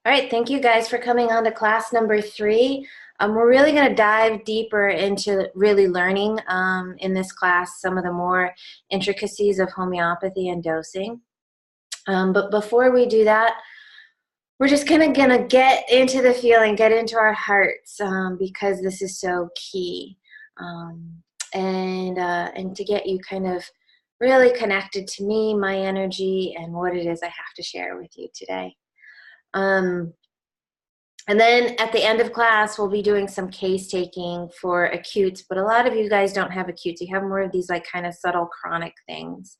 All right, thank you guys for coming on to class number 3. We're really going to dive deeper into really learning in this class some of the more intricacies of homeopathy and dosing. But before we do that, we're just kind of going to get into the feeling, get into our hearts because this is so key. And to get you kind of really connected to me, my energy, and what it is I have to share with you today. And then at the end of class, we'll be doing some case taking for acutes, but a lot of you guys don't have acutes. You have more of these like kind of subtle chronic things.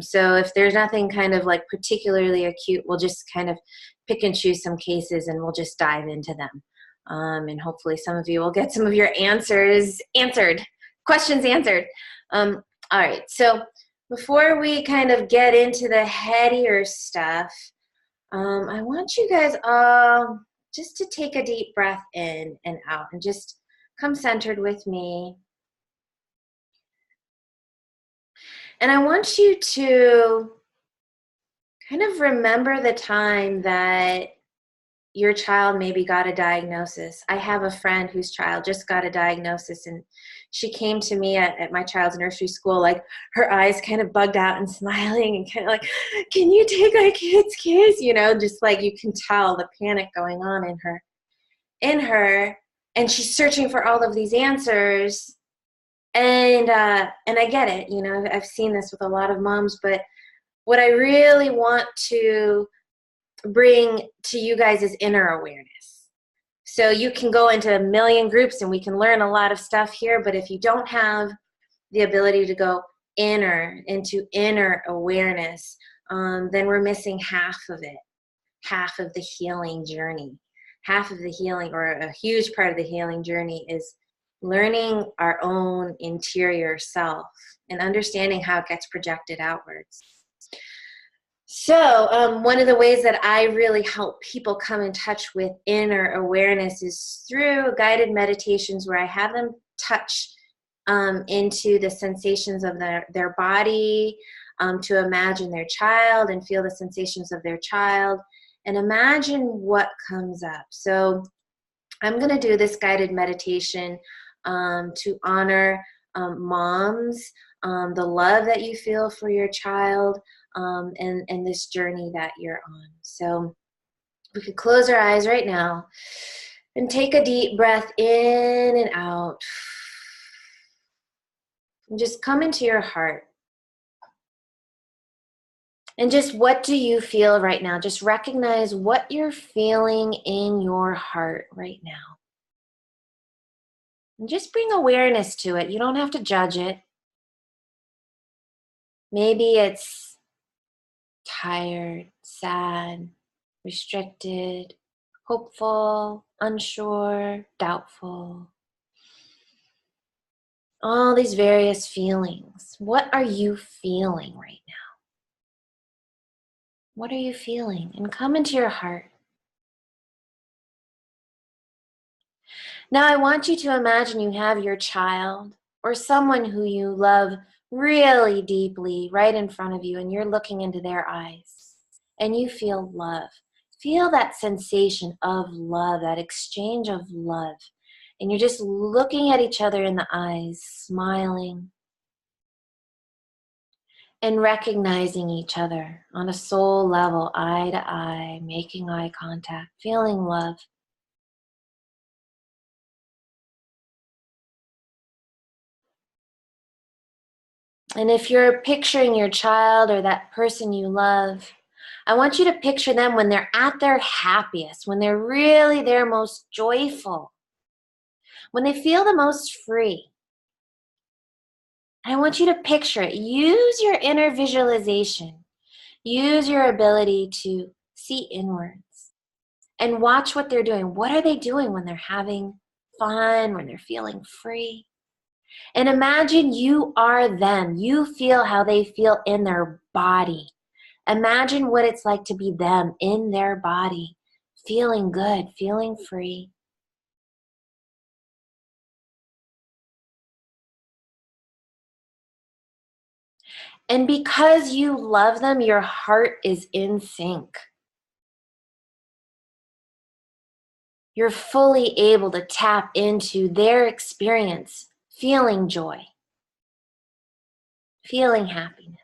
So if there's nothing kind of like particularly acute, we'll just kind of pick and choose some cases and we'll just dive into them. And hopefully some of you will get some of your questions answered. All right, so before we kind of get into the headier stuff, I want you guys all just to take a deep breath in and out and just come centered with me. And I want you to kind of remember the time that your child maybe got a diagnosis. I have a friend whose child just got a diagnosis, and she came to me at my child's nursery school, like her eyes kind of bugged out and smiling and kind of like, can you take my kid's case? You know, just like you can tell the panic going on in her, and she's searching for all of these answers. And I get it, you know, I've seen this with a lot of moms, but what I really want to bring to you guys is inner awareness. So you can go into a million groups and we can learn a lot of stuff here, but if you don't have the ability to go into inner awareness, then we're missing half of it, half of the healing journey. Half of the healing, or a huge part of the healing journey, is learning our own interior self and understanding how it gets projected outwards. So one of the ways that I really help people come in touch with inner awareness is through guided meditations where I have them touch into the sensations of their body, to imagine their child and feel the sensations of their child and imagine what comes up. So I'm going to do this guided meditation to honor moms, the love that you feel for your child, and this journey that you're on. So we could close our eyes right now and take a deep breath in and out. And just come into your heart. And just what do you feel right now? Just recognize what you're feeling in your heart right now. And just bring awareness to it. You don't have to judge it. Maybe it's tired, sad, restricted, hopeful, unsure, doubtful. All these various feelings. What are you feeling right now? What are you feeling? And come into your heart. Now I want you to imagine you have your child or someone who you love really deeply right in front of you, and you're looking into their eyes and you feel love. Feel that sensation of love, that exchange of love. And you're just looking at each other in the eyes, smiling, and recognizing each other on a soul level, eye to eye, making eye contact, feeling love. And if you're picturing your child or that person you love, I want you to picture them when they're at their happiest, when they're really their most joyful, when they feel the most free. I want you to picture it. Use your inner visualization. Use your ability to see inwards and watch what they're doing. What are they doing when they're having fun, when they're feeling free? And imagine you are them. You feel how they feel in their body. Imagine what it's like to be them in their body, feeling good, feeling free. And because you love them, your heart is in sync. you're fully able to tap into their experience, feeling joy, feeling happiness.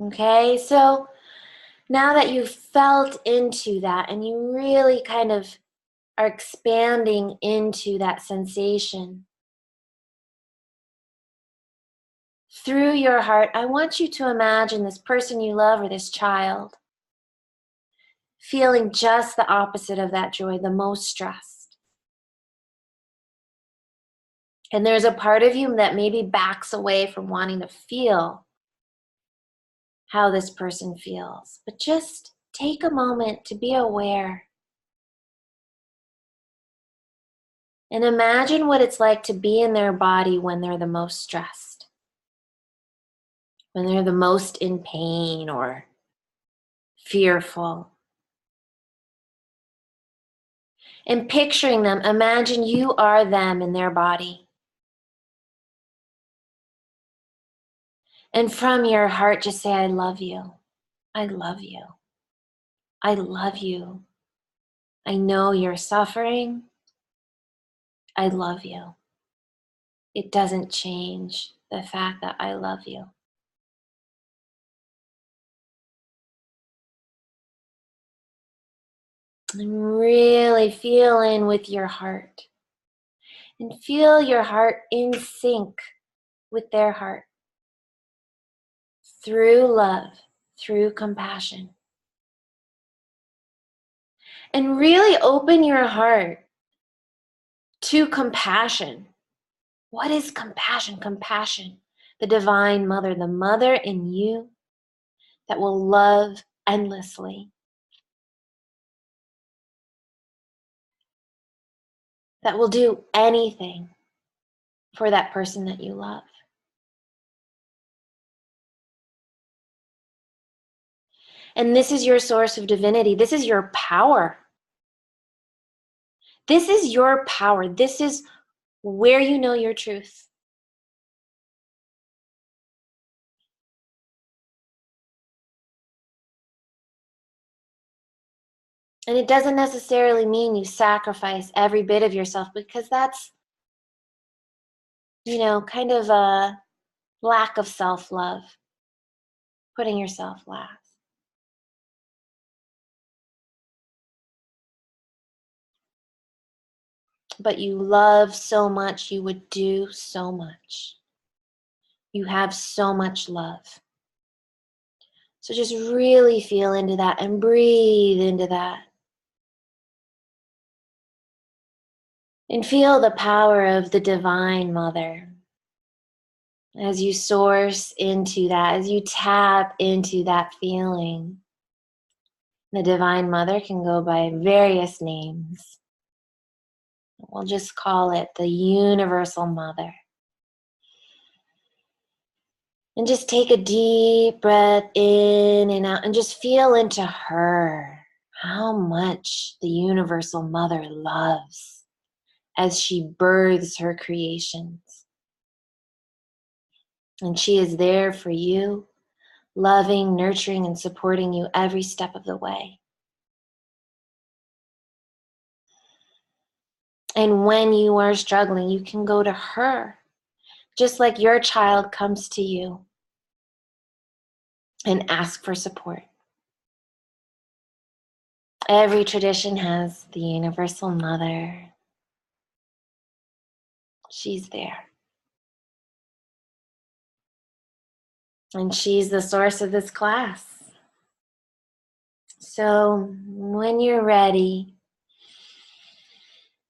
Okay, so now that you've felt into that and you really kind of are expanding into that sensation, through your heart, I want you to imagine this person you love or this child feeling just the opposite of that joy, the most stressed. And there's a part of you that maybe backs away from wanting to feel how this person feels. But just take a moment to be aware. And imagine what it's like to be in their body when they're the most stressed, when they're the most in pain or fearful. And picturing them, imagine you are them in their body. And from your heart, just say, I love you. I love you. I love you. I know you're suffering. I love you. It doesn't change the fact that I love you. And really feel in with your heart. And feel your heart in sync with their heart. Through love, through compassion. And really open your heart to compassion. What is compassion? Compassion, the divine mother, the mother in you that will love endlessly, that will do anything for that person that you love. And this is your source of divinity. This is your power. This is your power. This is where you know your truth. And it doesn't necessarily mean you sacrifice every bit of yourself, because that's, kind of a lack of self-love, putting yourself last. But you love so much, you would do so much. You have so much love. So just really feel into that and breathe into that. And feel the power of the Divine Mother as you source into that, as you tap into that feeling. The Divine Mother can go by various names. We'll just call it the Universal Mother. And just take a deep breath in and out and just feel into her, how much the Universal Mother loves as she births her creations. And she is there for you, loving, nurturing, and supporting you every step of the way. And when you are struggling, you can go to her, just like your child comes to you and ask for support. Every tradition has the Universal Mother. She's there. And she's the source of this class. So when you're ready,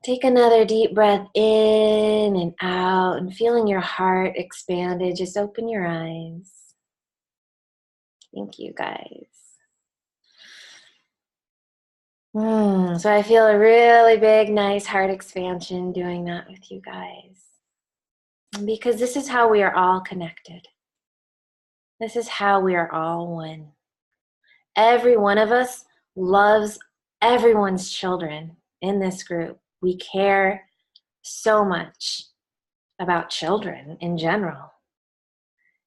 take another deep breath in and out, and feeling your heart expanded, just open your eyes. Thank you, guys. So I feel a really big, nice heart expansion doing that with you guys. Because this is how we are all connected. This is how we are all one. Every one of us loves everyone's children in this group. We care so much about children in general.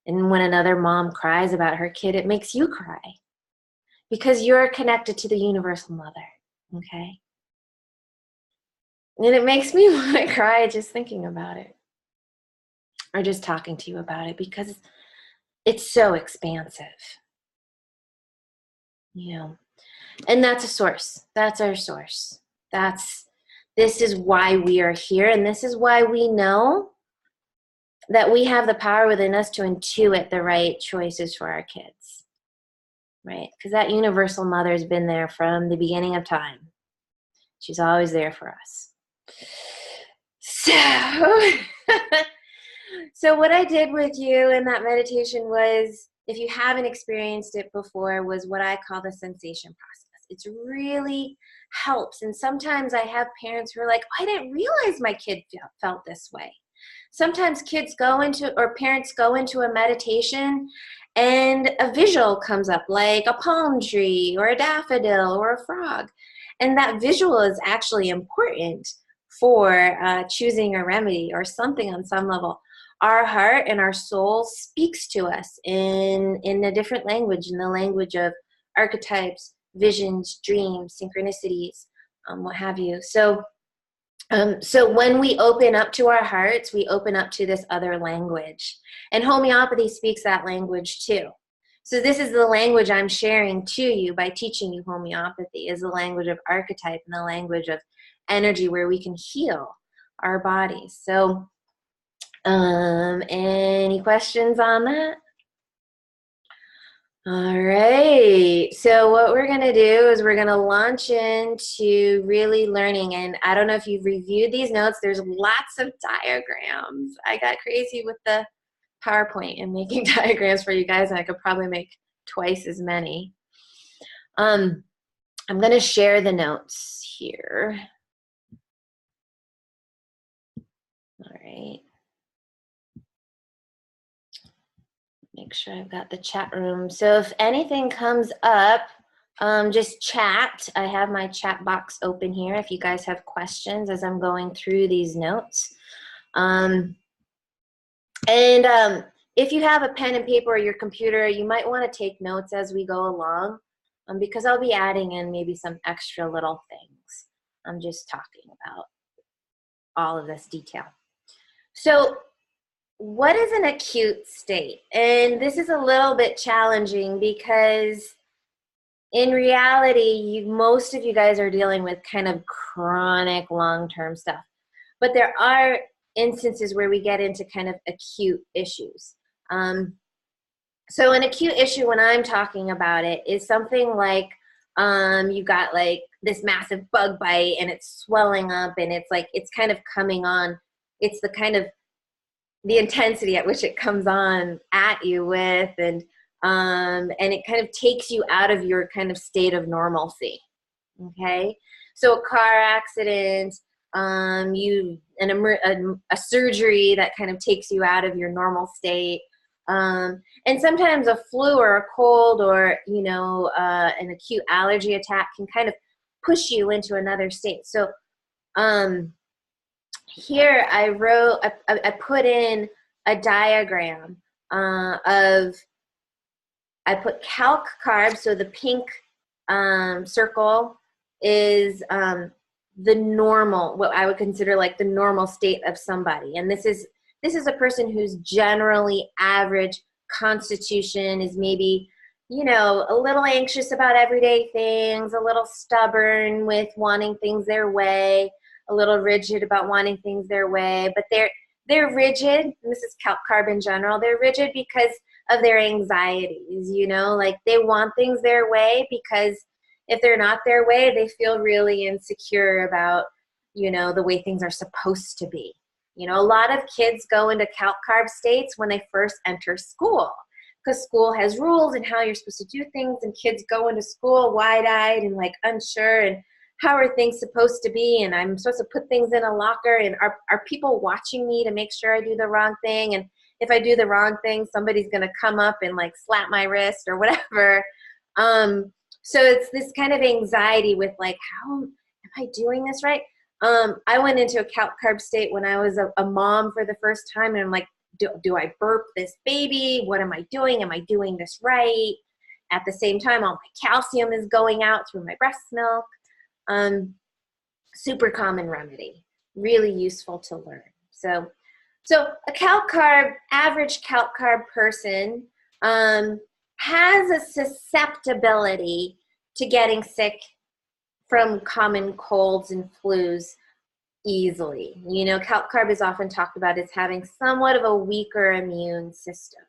And when another mom cries about her kid, it makes you cry. because you're connected to the universal mother, okay? And it makes me want to cry just thinking about it, or just talking to you about it, because it's so expansive, you know. And that's a source. That's our source. This is why we are here, and this is why we know that we have the power within us to intuit the right choices for our kids, right? Because that universal mother has been there from the beginning of time. She's always there for us. So, so what I did with you in that meditation was, if you haven't experienced it before, was what I call the sensation process. It's really helps. And sometimes I have parents who are like, I didn't realize my kid felt this way. Sometimes kids go into, or parents go into a meditation and a visual comes up, like a palm tree or a daffodil or a frog. And that visual is actually important for choosing a remedy or something on some level. Our heart and our soul speaks to us in a different language, in the language of archetypes, visions, dreams, synchronicities, what have you. So when we open up to our hearts, we open up to this other language. And homeopathy speaks that language too. So this is the language I'm sharing to you by teaching you homeopathy, is the language of archetype and the language of energy, where we can heal our bodies. So any questions on that? All right, so what we're going to do is we're going to launch into really learning. And I don't know if you've reviewed these notes. There's lots of diagrams. I got crazy with the PowerPoint and making diagrams for you guys, and I could probably make twice as many. I'm going to share the notes here. All right. Make sure I've got the chat room. So if anything comes up, just chat. I have my chat box open here if you guys have questions as I'm going through these notes. If you have a pen and paper or your computer, you might want to take notes as we go along, because I'll be adding in maybe some extra little things. I'm just talking about all of this detail. So what is an acute state? And this is a little bit challenging because in reality, most of you guys are dealing with kind of chronic long-term stuff. But there are instances where we get into kind of acute issues. So an acute issue, when I'm talking about it, is something like you got like this massive bug bite and it's swelling up and it's like it's kind of coming on. It's the kind of the intensity at which it comes on at you with, and it kind of takes you out of your kind of state of normalcy. Okay, so a car accident, a surgery that kind of takes you out of your normal state, and sometimes a flu or a cold or an acute allergy attack can kind of push you into another state. So here I put in a diagram I put calc carbs, so the pink circle is the normal, what I would consider like the normal state of somebody. And this is a person who's generally average constitution, is maybe, a little anxious about everyday things, a little stubborn with wanting things their way, a little rigid about wanting things their way, but they're rigid, and this is calc carb in general, they're rigid because of their anxieties, like they want things their way, because if they're not their way, they feel really insecure about, the way things are supposed to be. A lot of kids go into calc carb states when they first enter school, because school has rules and how you're supposed to do things, and kids go into school wide-eyed and like unsure, and how are things supposed to be, and I'm supposed to put things in a locker, and are people watching me to make sure I do the wrong thing, and if I do the wrong thing, somebody's going to come up and like slap my wrist or whatever. So it's this kind of anxiety with like, how am I doing this right? I went into a calc carb state when I was a mom for the first time, and I'm like, do I burp this baby? What am I doing? Am I doing this right? at the same time, all my calcium is going out through my breast milk. Super common remedy, really useful to learn. So a average calc carb person has a susceptibility to getting sick from common colds and flus easily. You know, calc carb is often talked about as having somewhat of a weaker immune system.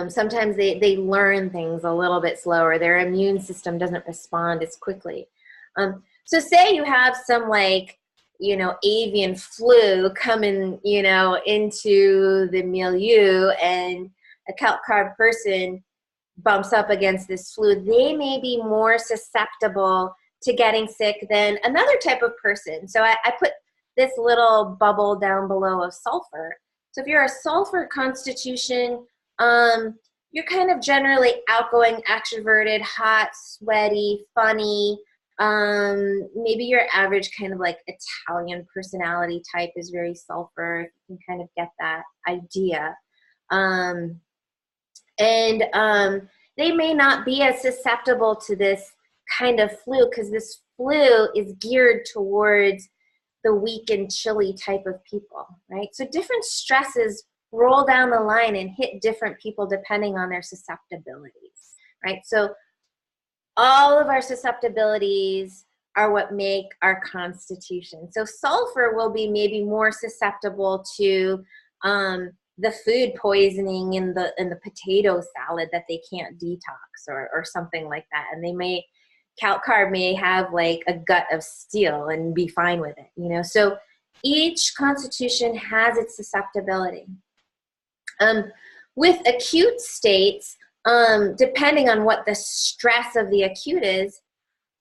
Sometimes they learn things a little bit slower. Their immune system doesn't respond as quickly. So say you have some avian flu coming, into the milieu, and a calc carb person bumps up against this flu, they may be more susceptible to getting sick than another type of person. So I put this little bubble down below of sulfur. So if you're a sulfur constitution, you're kind of generally outgoing, extroverted, hot, sweaty, funny. Maybe your average kind of like Italian personality type is very sulfur. You can kind of get that idea. They may not be as susceptible to this kind of flu, because this flu is geared towards the weak and chilly type of people, right? So different stresses roll down the line and hit different people depending on their susceptibilities, right? So all of our susceptibilities are what make our constitution. So sulfur will be maybe more susceptible to the food poisoning in the potato salad that they can't detox, or something like that. And calc carb may have like a gut of steel and be fine with it, So each constitution has its susceptibility. With acute states, depending on what the stress of the acute is,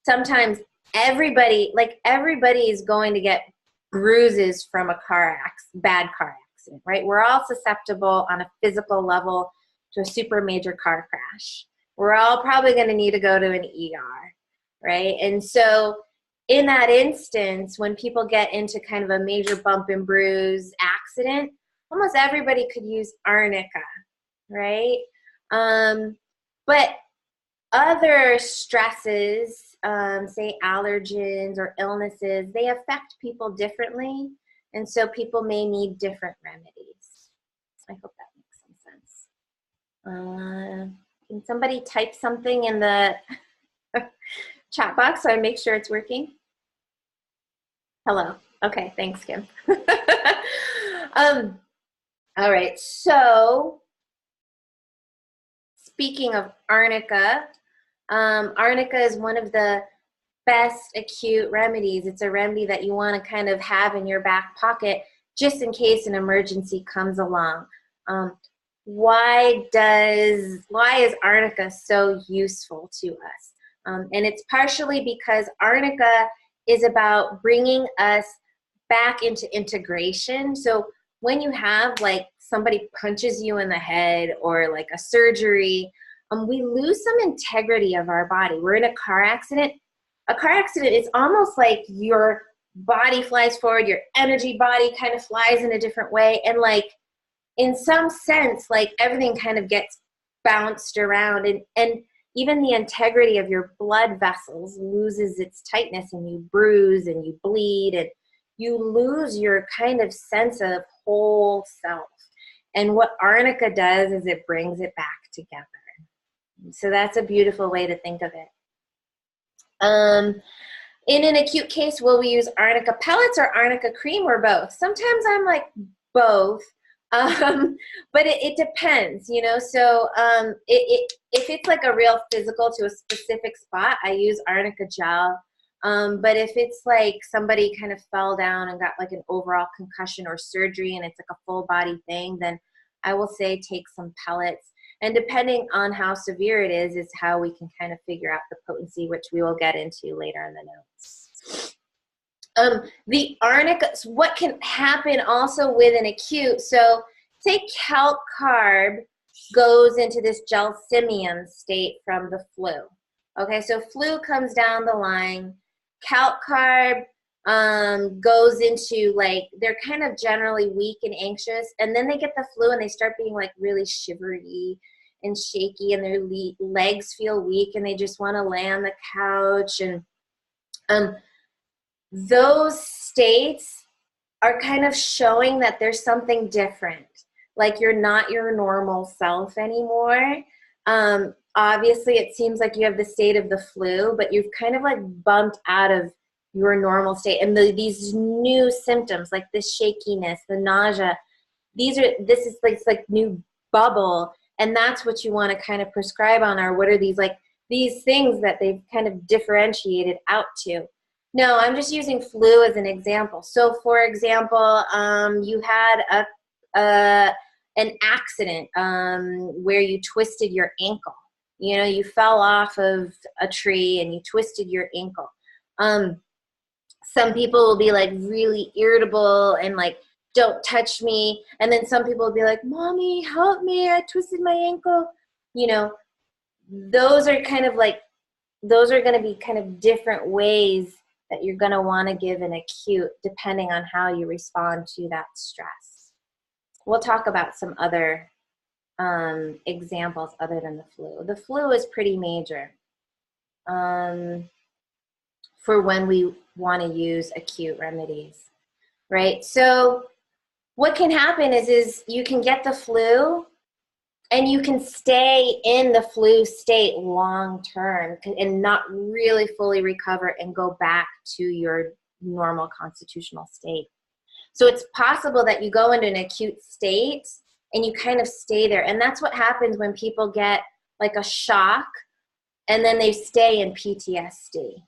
sometimes everybody is going to get bruises from a bad car accident, right? We're all susceptible on a physical level to a super major car crash. We're all probably going to need to go to an ER, right? And so in that instance, when people get into kind of a major bump and bruise accident, almost everybody could use arnica, right? But other stresses, say allergens or illnesses, they affect people differently. And so people may need different remedies. I hope that makes some sense. Can somebody type something in the chat box so I make sure it's working? Hello. Okay, thanks, Kim. All right, so speaking of arnica, arnica is one of the best acute remedies. It's a remedy that you want to kind of have in your back pocket just in case an emergency comes along. Why is arnica so useful to us? And it's partially because arnica is about bringing us back into integration. So when you have like somebody punches you in the head or like a surgery, we lose some integrity of our body. We're in a car accident. A car accident is almost like your body flies forward, your energy body kind of flies in a different way. And like, in some sense, like everything kind of gets bounced around, and even the integrity of your blood vessels loses its tightness, and you bruise and you bleed, and you lose your kind of sense of whole self. And what arnica does is it brings it back together. So that's a beautiful way to think of it. In an acute case, will we use arnica pellets or arnica cream, or both? Sometimes I'm like both, but it depends, So if it's like a real physical to a specific spot, I use arnica gel. But if it's like somebody kind of fell down and got like an overall concussion or surgery and it's like a full body thing, then I will say take some pellets. And depending on how severe it is how we can kind of figure out the potency, which we will get into later in the notes. The arnica, what can happen also with an acute, so say calc carb goes into this gelsemium state from the flu. Okay, so flu comes down the line, calc carb goes into like, they're kind of generally weak and anxious, and then they get the flu and they start being like really shivery and shaky, and their legs feel weak, and they just want to lay on the couch. And those states are kind of showing that there's something different, like you're not your normal self anymore. Obviously, it seems like you have the state of the flu, but you've kind of like bumped out of your normal state. And these new symptoms, like the shakiness, the nausea, this is like new bubble. And that's what you want to kind of prescribe on, or what are these things that they've kind of differentiated out to. No, I'm just using flu as an example. So for example, you had an accident where you twisted your ankle. You know, you fell off of a tree and you twisted your ankle. Some people will be like really irritable and like, don't touch me. And then some people will be like, Mommy, help me, I twisted my ankle. You know, those are going to be kind of different ways that you're going to want to give an acute, depending on how you respond to that stress. We'll talk about some other examples other than the flu. The flu is pretty major for when we want to use acute remedies, right? So what can happen is you can get the flu and you can stay in the flu state long term and not really fully recover and go back to your normal constitutional state. So it's possible that you go into an acute state and you kind of stay there. And that's what happens when people get like a shock and then they stay in PTSD,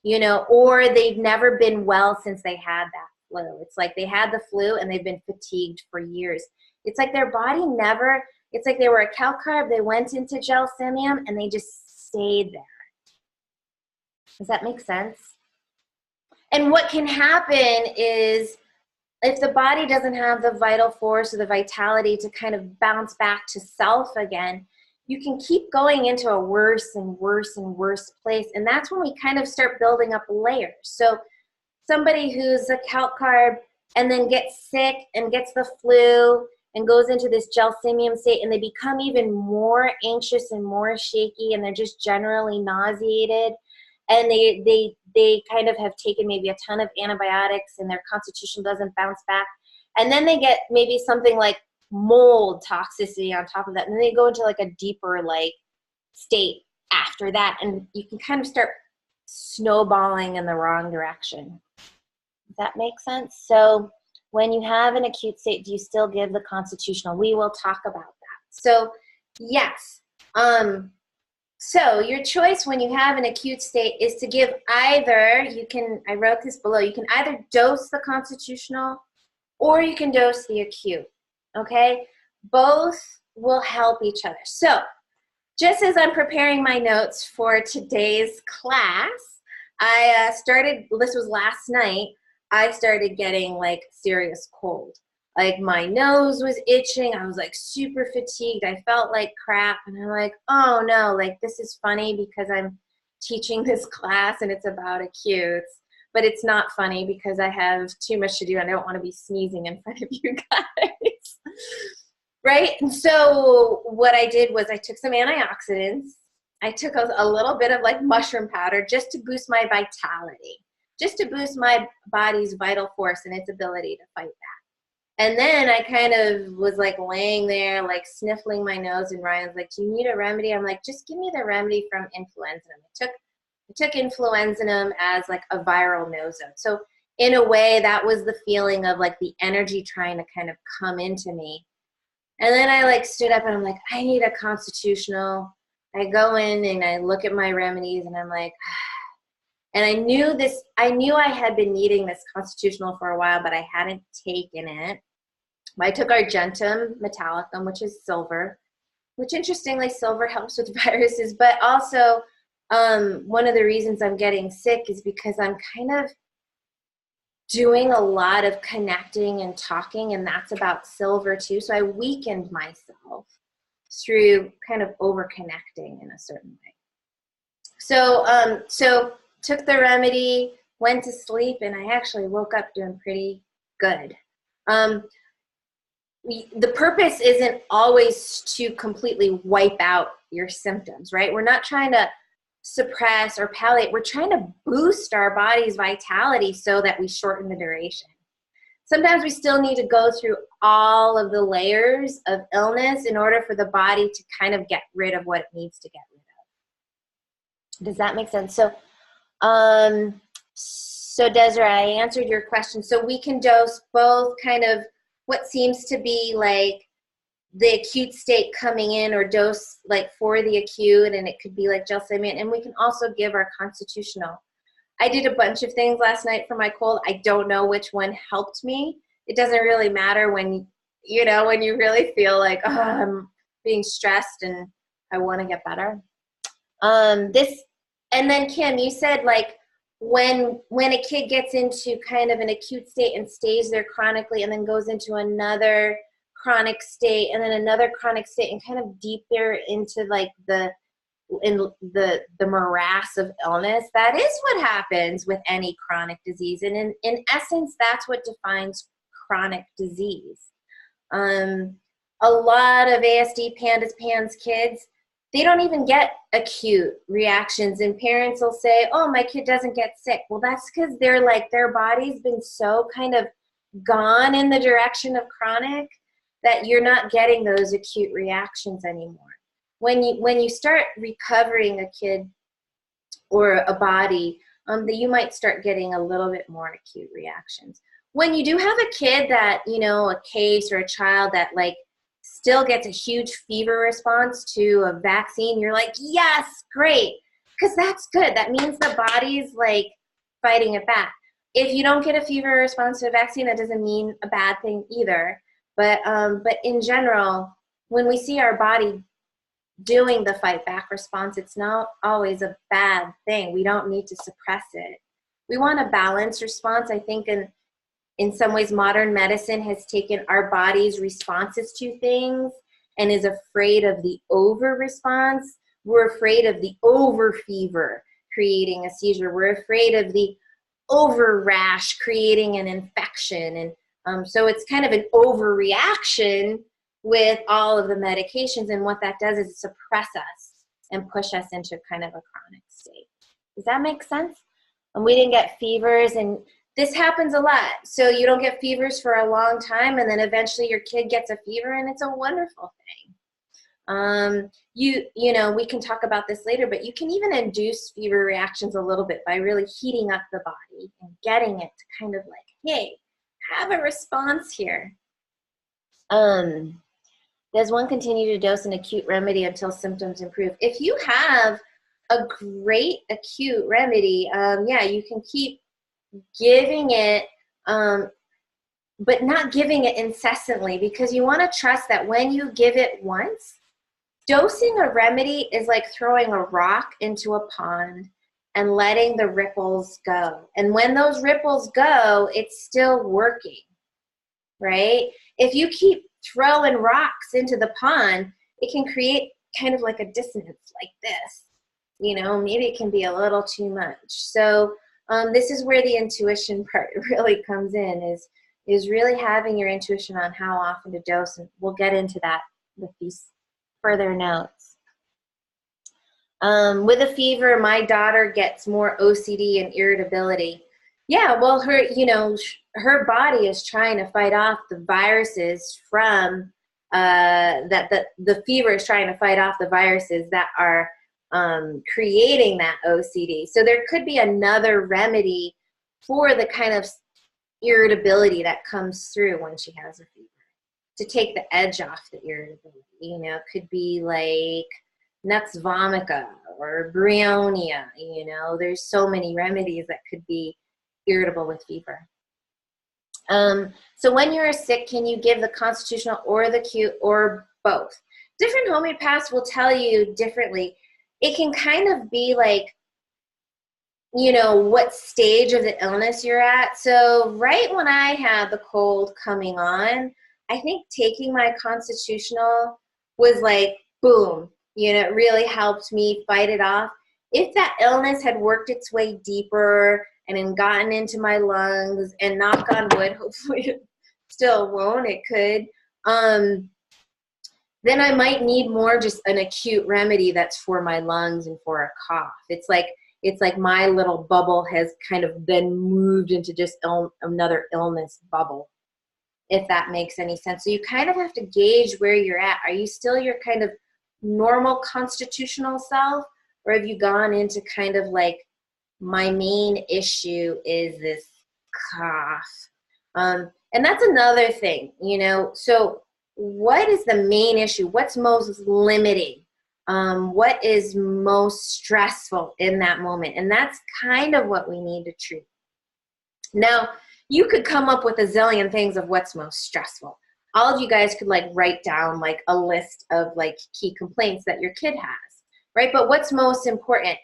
you know, or they've never been well since they had that flu. It's like they had the flu and they've been fatigued for years. It's like their body it's like they were a calcarb, they went into gelsemium and they just stayed there. Does that make sense? And what can happen is, if the body doesn't have the vital force or the vitality to kind of bounce back to self again, you can keep going into a worse and worse and worse place. And that's when we kind of start building up layers. So somebody who's a calcarb and then gets sick and gets the flu and goes into this gelsemium state, and they become even more anxious and more shaky, and they're just generally nauseated. And they kind of have taken maybe a ton of antibiotics and their constitution doesn't bounce back. And then they get maybe something like mold toxicity on top of that. And then they go into like a deeper like state after that. And you can kind of start snowballing in the wrong direction. Does that make sense? So when you have an acute state, do you still give the constitutional? We will talk about that. So yes. So your choice when you have an acute state is to give either, I wrote this below, you can either dose the constitutional or you can dose the acute, okay? Both will help each other. So just as I'm preparing my notes for today's class, this was last night, I started getting like serious cold. Like my nose was itching. I was like super fatigued. I felt like crap. And I'm like, oh no, like this is funny because I'm teaching this class and it's about acutes. But it's not funny because I have too much to do and I don't want to be sneezing in front of you guys. Right? And so what I did was I took some antioxidants. I took a little bit of like mushroom powder just to boost my vitality, just to boost my body's vital force and its ability to fight back. And then I kind of was like laying there, like sniffling my nose, and Ryan's like, do you need a remedy? I'm like, just give me the remedy from influenza. I took influenza as like a viral nosode. So in a way, that was the feeling of like the energy trying to kind of come into me. And then I like stood up and I'm like, I need a constitutional. I go in and I look at my remedies and I'm like, and I knew I had been needing this constitutional for a while, but I hadn't taken it. I took Argentum metallicum, which is silver, which interestingly, silver helps with viruses, but also one of the reasons I'm getting sick is because I'm kind of doing a lot of connecting and talking, and that's about silver too. So I weakened myself through kind of over-connecting in a certain way. So took the remedy, went to sleep, and I actually woke up doing pretty good. the purpose isn't always to completely wipe out your symptoms, right? We're not trying to suppress or palliate. We're trying to boost our body's vitality so that we shorten the duration. Sometimes we still need to go through all of the layers of illness in order for the body to kind of get rid of what it needs to get rid of. Does that make sense? So Desiree, I answered your question. So we can dose both kind of what seems to be like the acute state coming in, or dose like for the acute, and it could be like gelsemium, and we can also give our constitutional. I did a bunch of things last night for my cold. I don't know which one helped me. It doesn't really matter when, when you really feel like, oh, I'm being stressed and I want to get better. And then Kim, you said like when a kid gets into kind of an acute state and stays there chronically and then goes into another chronic state and then another chronic state and kind of deeper into like the morass of illness, that is what happens with any chronic disease. And in essence, that's what defines chronic disease. A lot of ASD, PANDAS, PANS kids, they don't even get acute reactions, and parents will say, oh, my kid doesn't get sick. Well, that's because their body's been so kind of gone in the direction of chronic that you're not getting those acute reactions anymore. When you start recovering a kid or a body, that you might start getting a little bit more acute reactions. When you do have a kid that, a case or a child that like still gets a huge fever response to a vaccine, you're like, yes, great, because that's good. That means the body's like fighting it back. If you don't get a fever response to a vaccine, that doesn't mean a bad thing either. But in general, when we see our body doing the fight back response, it's not always a bad thing. We don't need to suppress it. We want a balanced response. I think in some ways modern medicine has taken our body's responses to things and is afraid of the over response. We're afraid of the over fever creating a seizure. We're afraid of the over rash creating an infection. And so it's kind of an overreaction with all of the medications, and what that does is suppress us and push us into kind of a chronic state. Does that make sense? And we didn't get fevers, and this happens a lot. So you don't get fevers for a long time, and then eventually your kid gets a fever, and it's a wonderful thing. We can talk about this later, but you can even induce fever reactions a little bit by really heating up the body and getting it to kind of like, hey, have a response here. Does one continue to dose an acute remedy until symptoms improve? If you have a great acute remedy, you can keep giving it, but not giving it incessantly, because you want to trust that when you give it once, dosing a remedy is like throwing a rock into a pond and letting the ripples go. And when those ripples go, it's still working, right? If you keep throwing rocks into the pond, it can create kind of like a dissonance like this. Maybe it can be a little too much. So this is where the intuition part really comes in, is really having your intuition on how often to dose, and we'll get into that with these further notes. With a fever, my daughter gets more OCD and irritability. Yeah, well, her body is trying to fight off the viruses from the fever is trying to fight off the viruses that are creating that OCD. So there could be another remedy for the kind of irritability that comes through when she has a fever, to take the edge off the irritability. It could be like nux vomica or bryonia. There's so many remedies that could be irritable with fever. So when you're sick, can you give the constitutional or the acute or both? Different homeopaths will tell you differently. It can kind of be like, what stage of the illness you're at. So right when I had the cold coming on, I think taking my constitutional was like, boom, it really helped me fight it off. If that illness had worked its way deeper and then gotten into my lungs, and knock on wood, hopefully it still won't, it could, then I might need more just an acute remedy that's for my lungs and for a cough. It's like my little bubble has kind of been moved into just another illness bubble, if that makes any sense. So you kind of have to gauge where you're at. Are you still your kind of normal constitutional self, or have you gone into kind of like, my main issue is this cough? And that's another thing, so what is the main issue? What's most limiting? What is most stressful in that moment? And that's kind of what we need to treat. Now, you could come up with a zillion things of what's most stressful. All of you guys could like write down like a list of like key complaints that your kid has, right? But what's most important?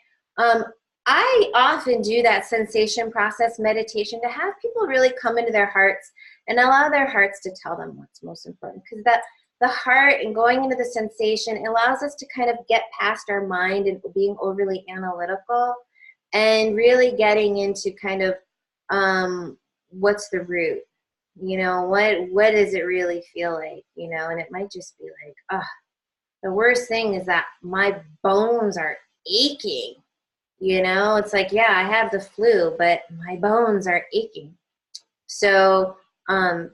I often do that sensation process meditation to have people really come into their hearts and allow their hearts to tell them what's most important, because that the heart and going into the sensation allows us to kind of get past our mind and being overly analytical and really getting into kind of what's the root, what does it really feel like, and it might just be like, the worst thing is that my bones are aching. It's like, yeah, I have the flu, but my bones are aching. So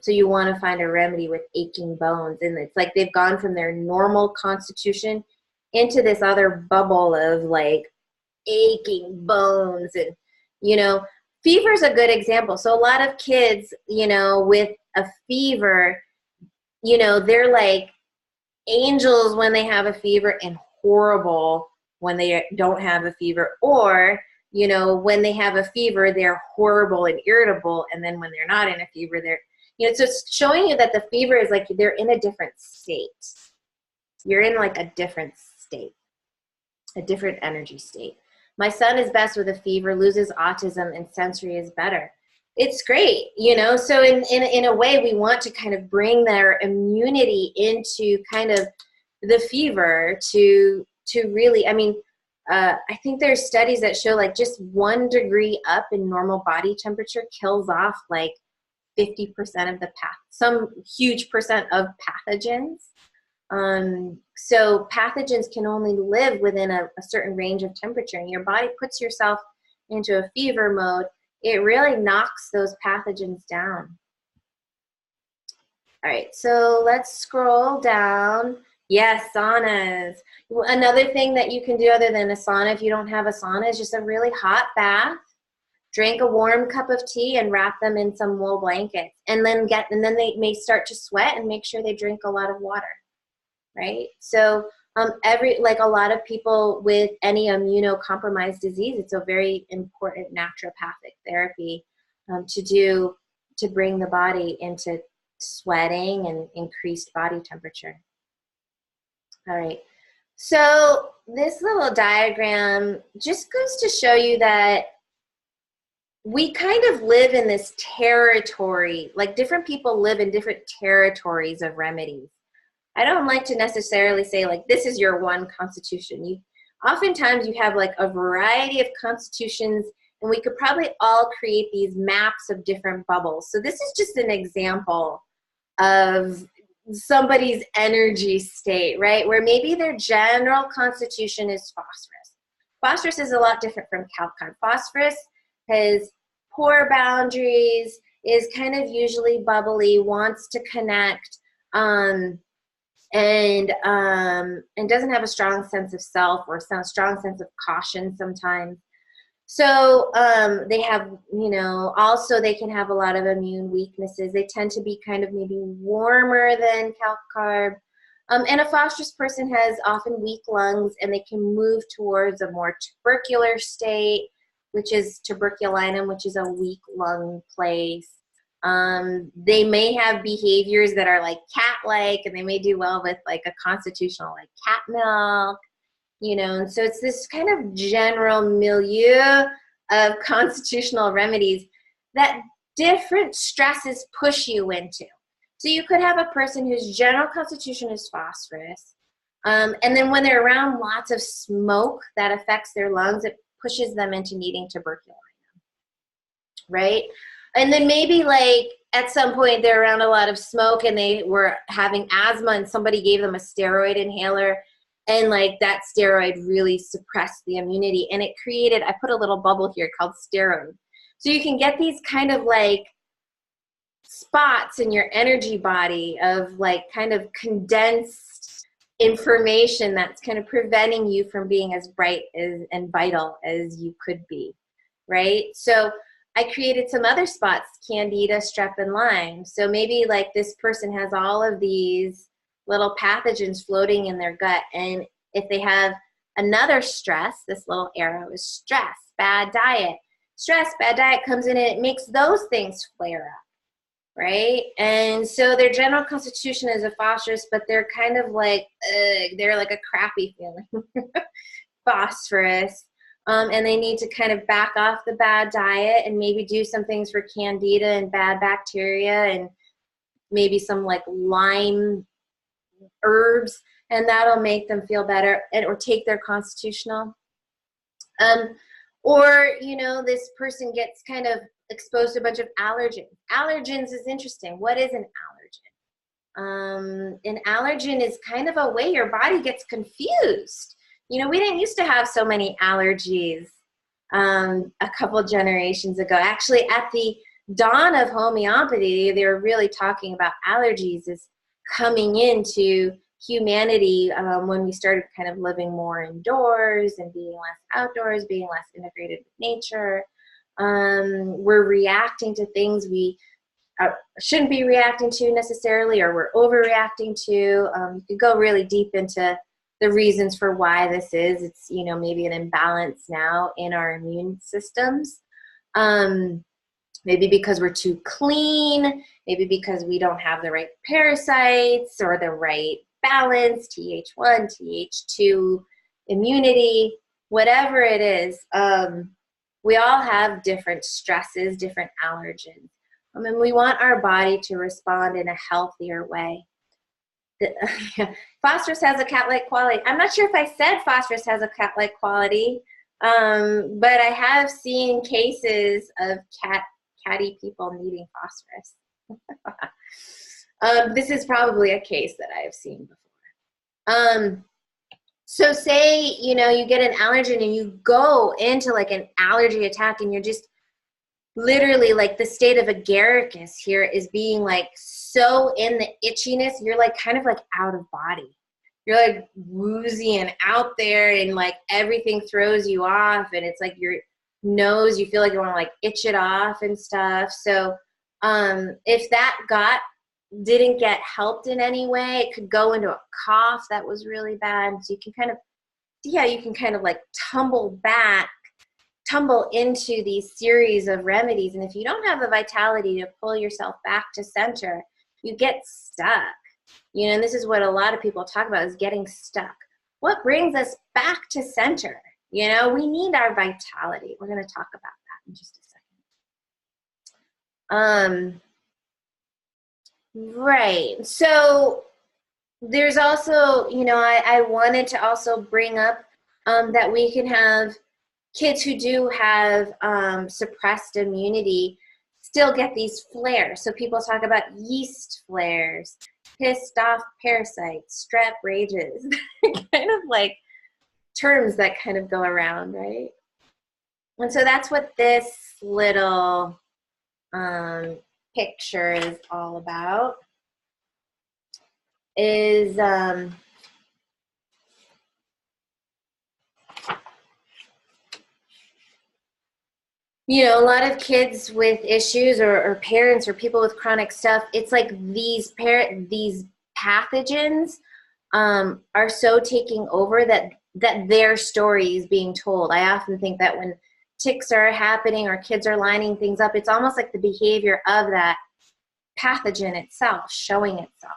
you want to find a remedy with aching bones. And it's like they've gone from their normal constitution into this other bubble of like aching bones. And, fever is a good example. So a lot of kids, with a fever, they're like angels when they have a fever and horrible when they don't have a fever, or, when they have a fever, they're horrible and irritable. And then when they're not in a fever, they're, so it's showing you that the fever is like, they're in a different state. You're in like a different state, a different energy state. My son is best with a fever, loses autism, and sensory is better. It's great, so in a way we want to kind of bring their immunity into kind of the fever to really, I think there's studies that show like just 1 degree up in normal body temperature kills off like 50% of some huge percent of pathogens. So pathogens can only live within a certain range of temperature, and your body puts yourself into a fever mode. It really knocks those pathogens down. All right, so let's scroll down. Yes, saunas. Another thing that you can do other than a sauna, if you don't have a sauna, is just a really hot bath. Drink a warm cup of tea and wrap them in some wool blankets, and then they may start to sweat, and make sure they drink a lot of water, right? So a lot of people with any immunocompromised disease, it's a very important naturopathic therapy to bring the body into sweating and increased body temperature. All right, so this little diagram just goes to show you that we kind of live in this territory, like different people live in different territories of remedies. I don't like to necessarily say like this is your one constitution. Oftentimes you have like a variety of constitutions, and we could probably all create these maps of different bubbles. So this is just an example of somebody's energy state, right? Where maybe their general constitution is phosphorus. Phosphorus is a lot different from calcite. Phosphorus has poor boundaries, is kind of usually bubbly, wants to connect, and doesn't have a strong sense of self or some strong sense of caution sometimes. So they have, also they can have a lot of immune weaknesses. They tend to be kind of maybe warmer than calcarb. And a phosphorus person has often weak lungs, and they can move towards a more tubercular state, which is tuberculinum, which is a weak lung place. They may have behaviors that are like cat-like, and they may do well with like a constitutional like cat milk, and so it's this kind of general milieu of constitutional remedies that different stresses push you into. So you could have a person whose general constitution is phosphorus, and then when they're around lots of smoke that affects their lungs, it pushes them into needing tuberculinum, right? And then maybe like at some point they're around a lot of smoke and they were having asthma and somebody gave them a steroid inhaler, and like that steroid really suppressed the immunity, and it created, I put a little bubble here called steroid. So you can get these kind of like spots in your energy body of like kind of condensed information that's kind of preventing you from being as bright and vital as you could be, right? So I created some other spots, Candida, strep, and Lyme. So maybe like this person has all of these little pathogens floating in their gut, and if they have another stress, this little arrow is stress, bad diet. Stress, bad diet comes in and it makes those things flare up. Right? And so their general constitution is a phosphorus, but they're kind of like, they're like a crappy feeling, phosphorus. And they need to kind of back off the bad diet and maybe do some things for candida and bad bacteria and maybe some like Lyme herbs, and that'll make them feel better, and or take their constitutional. Or, you know, this person gets kind of exposed to a bunch of allergens. Allergens is interesting. What is an allergen? An allergen is kind of a way your body gets confused. You know, we didn't used to have so many allergies a couple generations ago. Actually, at the dawn of homeopathy, they were really talking about allergies as coming into humanity when we started kind of living more indoors and being less outdoors, being less integrated with nature. We're reacting to things we shouldn't be reacting to necessarily, or we're overreacting to. You could go really deep into the reasons for why this is. It's, you know, maybe an imbalance now in our immune systems. Maybe because we're too clean, maybe because we don't have the right parasites or the right balance, Th1, Th2 immunity, whatever it is. We all have different stresses, different allergens. And we want our body to respond in a healthier way. Phosphorus has a cat-like quality. I'm not sure if I said phosphorus has a cat-like quality, but I have seen cases of catty people needing phosphorus. This is probably a case that I have seen before. So say, you know, you get an allergen and you go into like an allergy attack and you're just literally like the state of agaricus here is being like so in the itchiness, you're like kind of like out of body. You're like woozy and out there and like everything throws you off, and it's like your nose, you feel like you want to like itch it off and stuff. So if that didn't get helped in any way, it could go into a cough that was really bad. So you can kind of like tumble into these series of remedies. And if you don't have the vitality to pull yourself back to center, you get stuck. You know, and this is what a lot of people talk about, is getting stuck. What brings us back to center? You know, we need our vitality. We're going to talk about that in just a second. Right. So there's also, you know, I wanted to also bring up that we can have kids who do have suppressed immunity still get these flares. So people talk about yeast flares, pissed off parasites, strep rages, kind of like terms that kind of go around, right? And so that's what this little picture is all about. Is you know, a lot of kids with issues or parents or people with chronic stuff, it's like these pathogens are so taking over that their story is being told. I often think that when ticks are happening or kids are lining things up, it's almost like the behavior of that pathogen itself showing itself.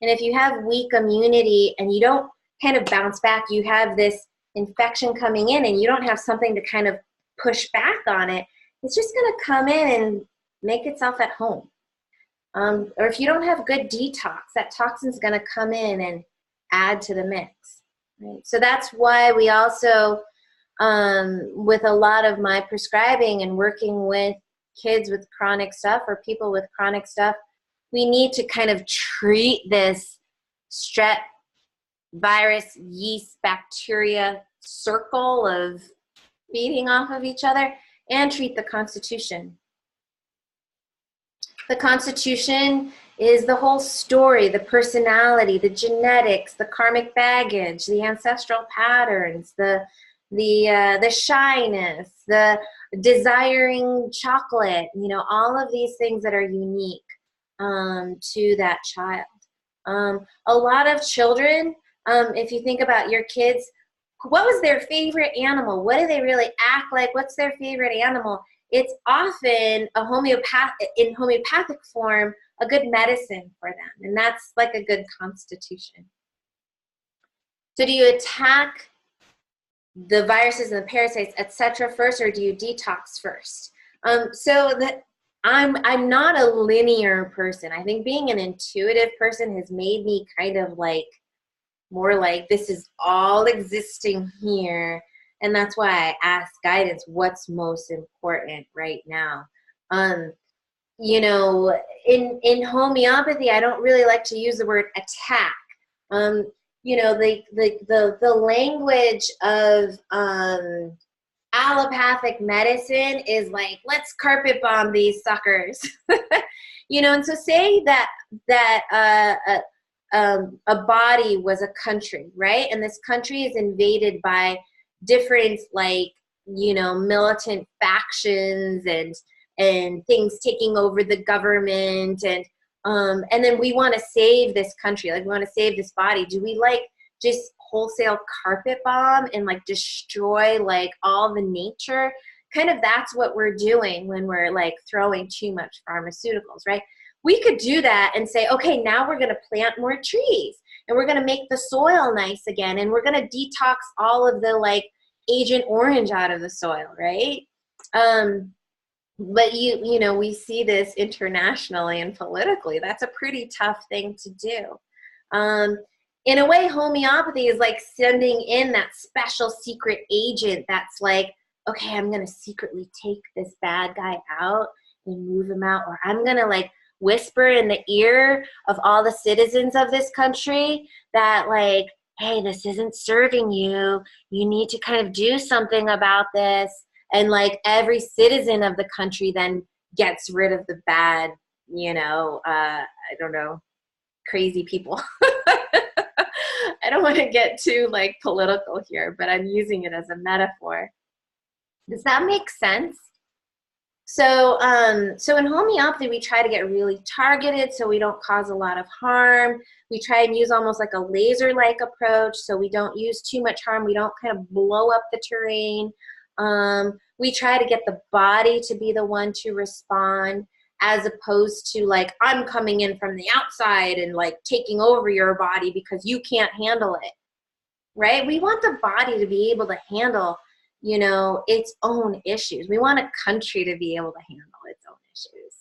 And if you have weak immunity and you don't kind of bounce back, you have this infection coming in and you don't have something to kind of push back on it, it's just going to come in and make itself at home. Or if you don't have good detox, that toxin's going to come in and add to the mix. Right? So that's why we also, with a lot of my prescribing and working with kids with chronic stuff or people with chronic stuff, we need to kind of treat this strep, virus, yeast, bacteria circle of feeding off of each other, and treat the constitution. The constitution is the whole story, the personality, the genetics, the karmic baggage, the ancestral patterns, the shyness, the desiring chocolate, you know, all of these things that are unique to that child. A lot of children, if you think about your kids, what was their favorite animal? What do they really act like? What's their favorite animal? It's often in homeopathic form, a good medicine for them. And that's like a good constitution. So do you attack the viruses and the parasites, etc. first, or do you detox first? I'm not a linear person. I think being an intuitive person has made me kind of like more like this is all existing here. And that's why I ask guidance, what's most important right now? You know, in homeopathy, I don't really like to use the word attack. You know, the language of allopathic medicine is like, let's carpet bomb these suckers. You know, and so say that a body was a country, right? And this country is invaded by different, like, you know, militant factions and things taking over the government, and then we want to save this country, like we want to save this body. Do we like just wholesale carpet bomb and like destroy like all the nature? Kind of that's what we're doing when we're like throwing too much pharmaceuticals, right? We could do that and say, okay, now we're going to plant more trees and we're going to make the soil nice again, and we're going to detox all of the like Agent Orange out of the soil, right? But you know, we see this internationally and politically. That's a pretty tough thing to do. In a way, homeopathy is like sending in that special secret agent that's like, okay, I'm going to secretly take this bad guy out and move him out, or I'm going to like whisper in the ear of all the citizens of this country that like, hey, this isn't serving you. You need to kind of do something about this. And like every citizen of the country then gets rid of the bad, you know, I don't know, crazy people. I don't want to get too like political here, but I'm using it as a metaphor. Does that make sense? So in homeopathy, we try to get really targeted so we don't cause a lot of harm. We try and use almost like a laser-like approach so we don't use too much harm. We don't kind of blow up the terrain. We try to get the body to be the one to respond, as opposed to like, I'm coming in from the outside and like taking over your body because you can't handle it, right? We want the body to be able to handle, you know, its own issues. We want a country to be able to handle its own issues.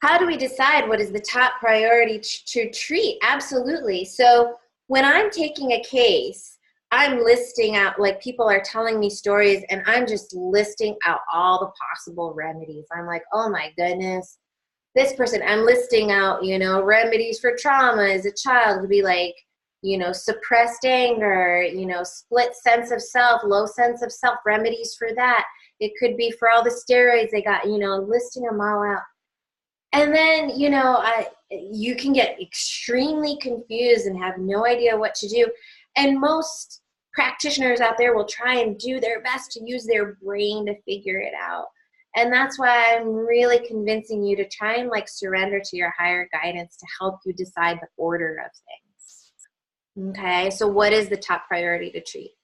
How do we decide what is the top priority to treat? Absolutely. So when I'm taking a case, I'm listing out, like people are telling me stories and I'm just listing out all the possible remedies. I'm like, oh my goodness, this person, I'm listing out, you know, remedies for trauma as a child to be like, you know, suppressed anger, you know, split sense of self, low sense of self, remedies for that. It could be for all the steroids they got, you know, listing them all out. And then, you know, you can get extremely confused and have no idea what to do. And most practitioners out there will try and do their best to use their brain to figure it out. And that's why I'm really convincing you to try and like surrender to your higher guidance to help you decide the order of things. Okay, so what is the top priority to treat?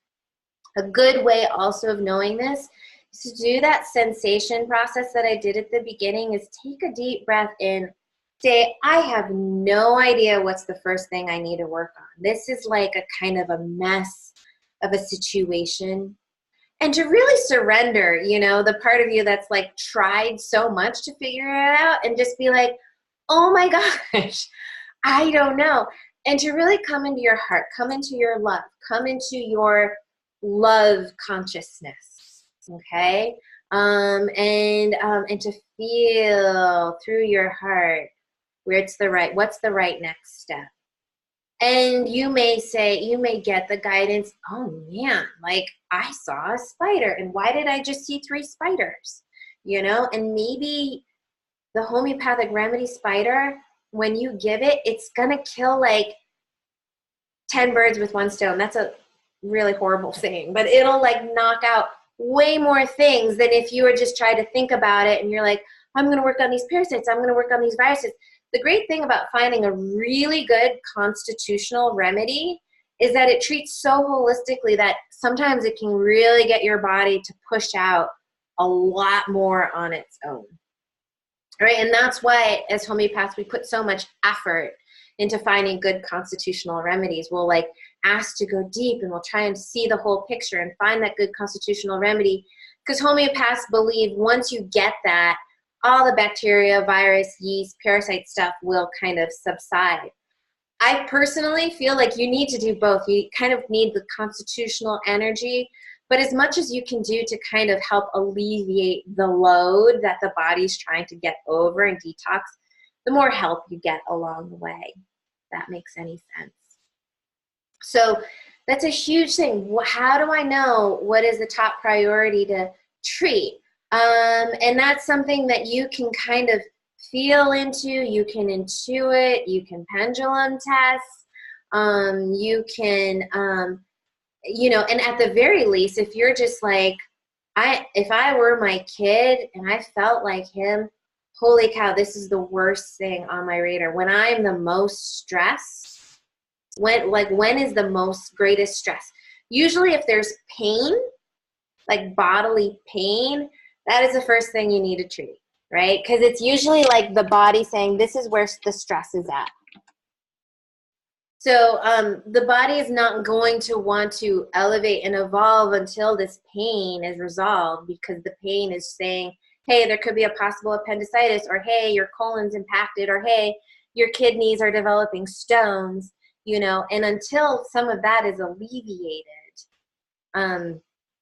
A good way also of knowing this is to do that sensation process that I did at the beginning, is take a deep breath in. Say, I have no idea what's the first thing I need to work on. This is like a kind of a mess of a situation. And to really surrender, you know, the part of you that's like tried so much to figure it out, and just be like, oh my gosh, I don't know. And to really come into your heart, come into your love, come into your love consciousness, okay? and to feel through your heart where it's what's the right next step. And you may get the guidance, oh man, like I saw a spider, and why did I just see 3 spiders? And maybe the homeopathic remedy spider, when you give it, it's gonna kill like 10 birds with 1 stone. That's a really horrible thing, but it'll like knock out way more things than if you were just trying to think about it and you're like, I'm gonna work on these parasites, I'm gonna work on these viruses. The great thing about finding a really good constitutional remedy is that it treats so holistically that sometimes it can really get your body to push out a lot more on its own. Right? And that's why as homeopaths, we put so much effort into finding good constitutional remedies. We'll like ask to go deep and we'll try and see the whole picture and find that good constitutional remedy, because homeopaths believe once you get that, all the bacteria, virus, yeast, parasite stuff will kind of subside. I personally feel like you need to do both. You kind of need the constitutional energy, but as much as you can do to kind of help alleviate the load that the body's trying to get over and detox, the more help you get along the way. If that makes any sense. So that's a huge thing. How do I know what is the top priority to treat? And that's something that you can kind of feel into, you can intuit, you can pendulum test, you can, and at the very least, if you're just like, if I were my kid and I felt like him, holy cow, this is the worst thing on my radar. When I'm the most stressed, when is the most greatest stress? Usually if there's pain, like bodily pain, that is the first thing you need to treat, right? Because it's usually like the body saying, this is where the stress is at. So the body is not going to want to elevate and evolve until this pain is resolved, because the pain is saying, hey, there could be a possible appendicitis, or hey, your colon's impacted, or hey, your kidneys are developing stones, and until some of that is alleviated,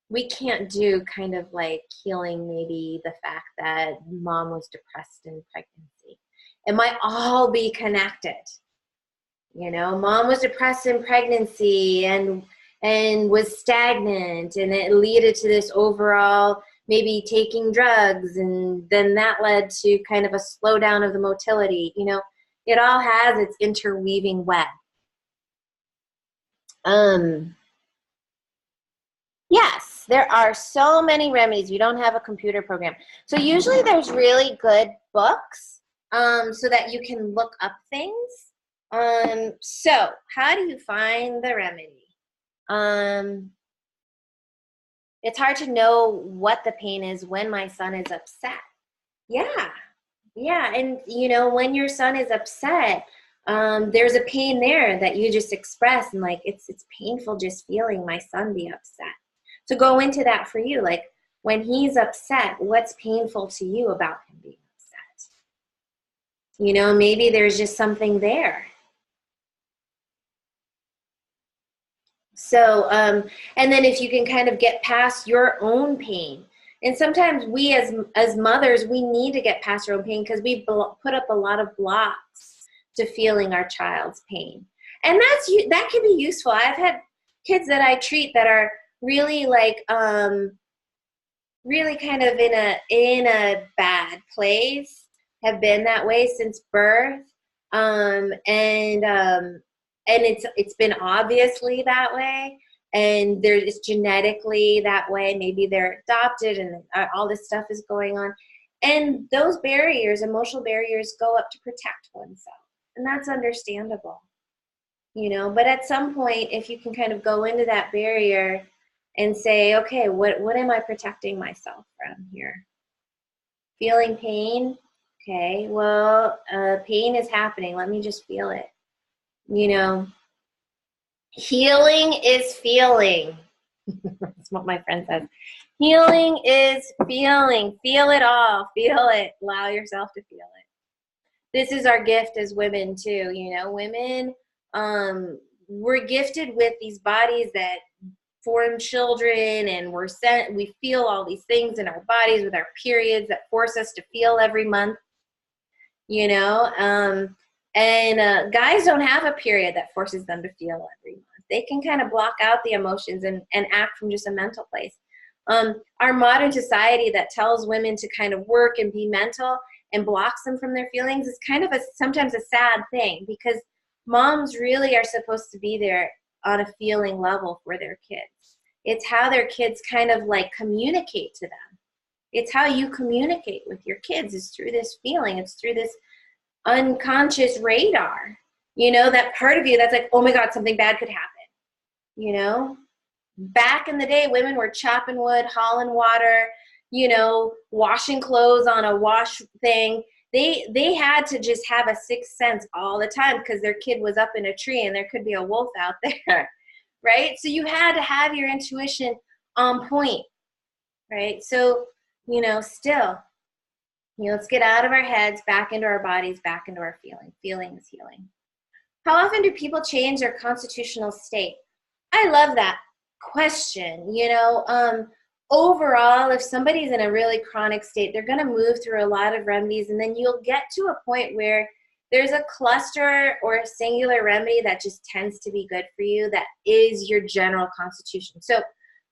we can't do kind of like healing maybe the fact that mom was depressed in pregnancy. It might all be connected. Mom was depressed in pregnancy and was stagnant, and it led to this overall maybe taking drugs, and then that led to kind of a slowdown of the motility. It all has its interweaving web. Yes, there are so many remedies. You don't have a computer program. So usually there's really good books so that you can look up things. So how do you find the remedy? It's hard to know what the pain is when my son is upset. Yeah. And when your son is upset, there's a pain there that you just express, and like, it's painful just feeling my son be upset. So go into that for you. Like, when he's upset, what's painful to you about him being upset? Maybe there's just something there. So, and then if you can kind of get past your own pain, and sometimes we as mothers, we need to get past our own pain because we put up a lot of blocks to feeling our child's pain. And that can be useful. I've had kids that I treat that are really like, really kind of in a bad place, have been that way since birth. And it's been obviously that way, and it's genetically that way. Maybe they're adopted, and all this stuff is going on, and those barriers, emotional barriers, go up to protect oneself, and that's understandable, But at some point, if you can kind of go into that barrier and say, okay, what am I protecting myself from here? Feeling pain? Okay, well, pain is happening. Let me just feel it. Healing is feeling. That's what my friend says. Healing is feeling. Feel it all. Feel it. Allow yourself to feel it. This is our gift as women too. Women, we're gifted with these bodies that form children, and we feel all these things in our bodies with our periods that force us to feel every month, you know. And guys don't have a period that forces them to feel every month. They can kind of block out the emotions and act from just a mental place. Our modern society that tells women to kind of work and be mental and blocks them from their feelings is kind of sometimes a sad thing, because moms really are supposed to be there on a feeling level for their kids. It's how their kids kind of like communicate to them. It's how you communicate with your kids, is through this feeling. It's through this unconscious radar, you know, that part of you that's like, oh my God, something bad could happen. You know, back in the day, women were chopping wood, hauling water, you know, washing clothes on a wash thing. They had to just have a sixth sense all the time because their kid was up in a tree and there could be a wolf out there, right? So you had to have your intuition on point, right? So, you know, still, you know, let's get out of our heads, back into our bodies, back into our feeling. Feeling is healing. How often do people change their constitutional state? I love that question. You know, overall, if somebody's in a really chronic state, they're going to move through a lot of remedies, and then you'll get to a point where there's a cluster or a singular remedy that just tends to be good for you, that is your general constitution. So,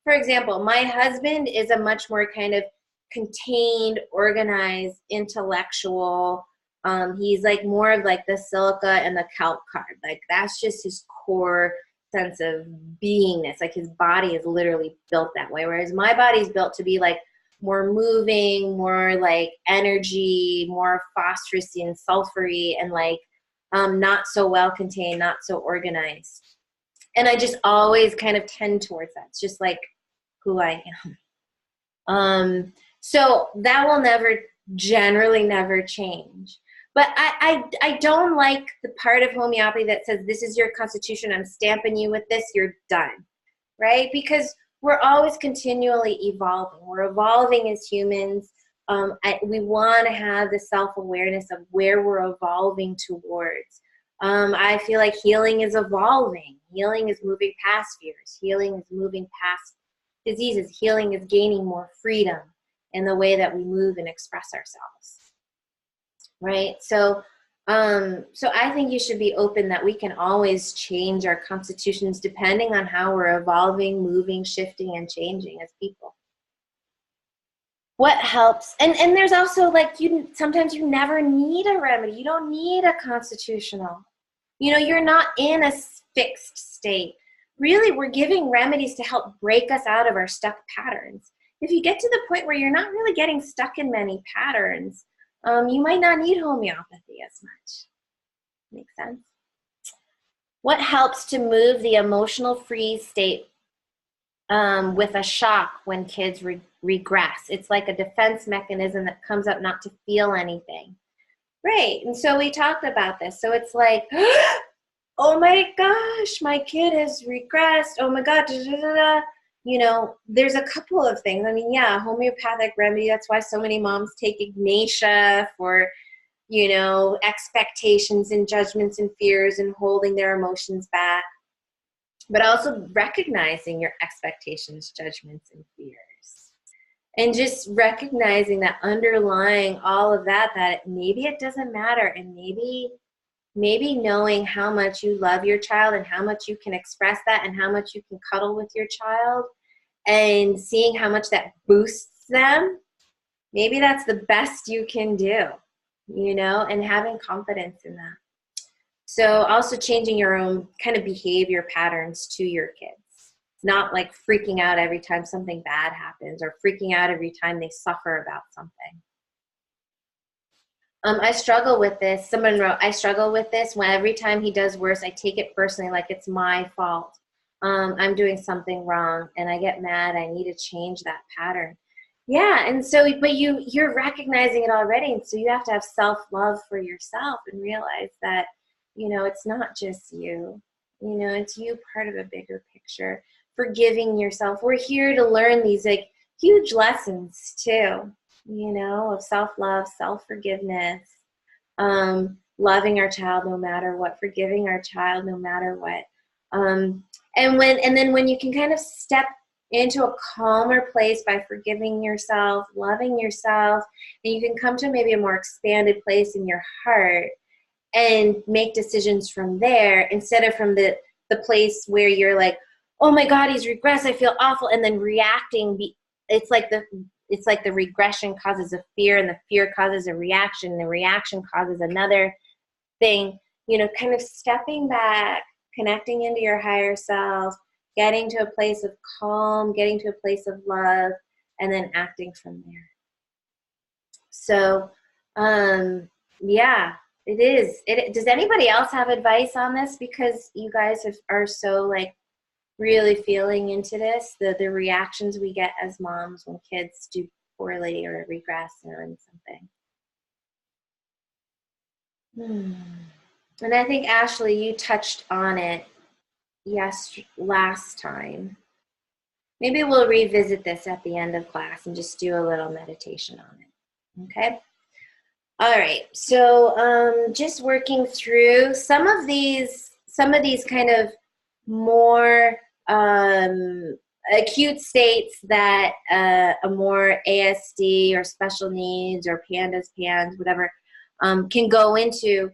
for example, my husband is a much more kind of contained, organized, intellectual. He's like more of like the silica and the kelp card. Like that's just his core sense of beingness. Like his body is literally built that way. Whereas my body's built to be like more moving, more like energy, more phosphorusy and sulfury, and like not so well contained, not so organized. And I just always kind of tend towards that. It's just like who I am. So that will generally never change. But I don't like the part of homeopathy that says, this is your constitution, I'm stamping you with this, you're done, right? Because we're always continually evolving. We're evolving as humans. We want to have the self-awareness of where we're evolving towards. I feel like healing is evolving. Healing is moving past fears. Healing is moving past diseases. Healing is gaining more freedom in the way that we move and express ourselves. Right? So I think you should be open that we can always change our constitutions depending on how we're evolving, moving, shifting, and changing as people. What helps? And there's also like, sometimes you never need a remedy. You don't need a constitutional. You know, you're not in a fixed state. Really, we're giving remedies to help break us out of our stuck patterns. If you get to the point where you're not really getting stuck in many patterns, you might not need homeopathy as much. Makes sense? What helps to move the emotional freeze state with a shock when kids regress? It's like a defense mechanism that comes up not to feel anything. Right, and so we talked about this. So it's like, oh my gosh, my kid has regressed. Oh my God, da, da, da, da. You know, there's a couple of things. I mean, yeah, homeopathic remedy. That's why so many moms take Ignatia for, you know, expectations and judgments and fears and holding their emotions back. But also recognizing your expectations, judgments, and fears. And just recognizing that underlying all of that, that maybe it doesn't matter. And maybe knowing how much you love your child and how much you can express that and how much you can cuddle with your child and seeing how much that boosts them, maybe that's the best you can do, you know, and having confidence in that. So also changing your own kind of behavior patterns to your kids, not like freaking out every time something bad happens or freaking out every time they suffer about something. I struggle with this. Someone wrote, I struggle with this when every time he does worse, I take it personally, like it's my fault. I'm doing something wrong and I get mad. I need to change that pattern. Yeah. And so, but you're recognizing it already. And so you have to have self-love for yourself and realize that, you know, it's not just you, you know, it's you part of a bigger picture, forgiving yourself. We're here to learn these like huge lessons too. You know, of self-love, self-forgiveness, loving our child no matter what, forgiving our child no matter what. And then when you can kind of step into a calmer place by forgiving yourself, loving yourself, and you can come to maybe a more expanded place in your heart and make decisions from there instead of from the place where you're like, oh my God, he's regressed, I feel awful, and then reacting. It's like the regression causes a fear, and the fear causes a reaction, and the reaction causes another thing. You know, kind of stepping back, connecting into your higher self, getting to a place of calm, getting to a place of love, and then acting from there. So, yeah, it is. Does anybody else have advice on this? Because you guys are so like really feeling into this, the reactions we get as moms when kids do poorly or regress or in something. And I think, Ashley, you touched on it last time. Maybe we'll revisit this at the end of class and just do a little meditation on it. Okay? All right. So just working through some of these kind of more acute states that a more ASD or special needs or PANDAS, whatever, can go into.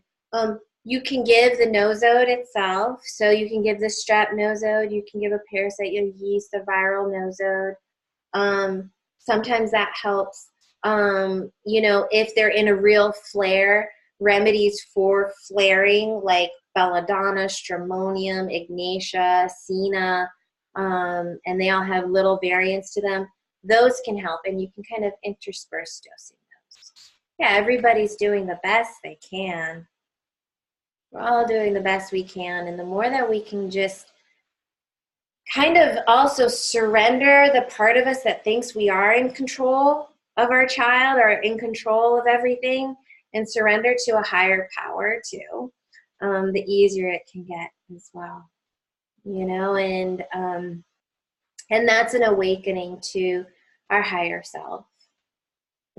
You can give the nosode itself. So you can give the strep nosode. You can give a parasite, a yeast, a viral nosode. Sometimes that helps. You know, if they're in a real flare, remedies for flaring like belladonna, stramonium, ignatia, senna, and they all have little variants to them. Those can help, and you can kind of intersperse dosing those. Yeah, everybody's doing the best they can. We're all doing the best we can, and the more that we can just kind of also surrender the part of us that thinks we are in control of our child or in control of everything, and surrender to a higher power too, the easier it can get as well. You know, and that's an awakening to our higher self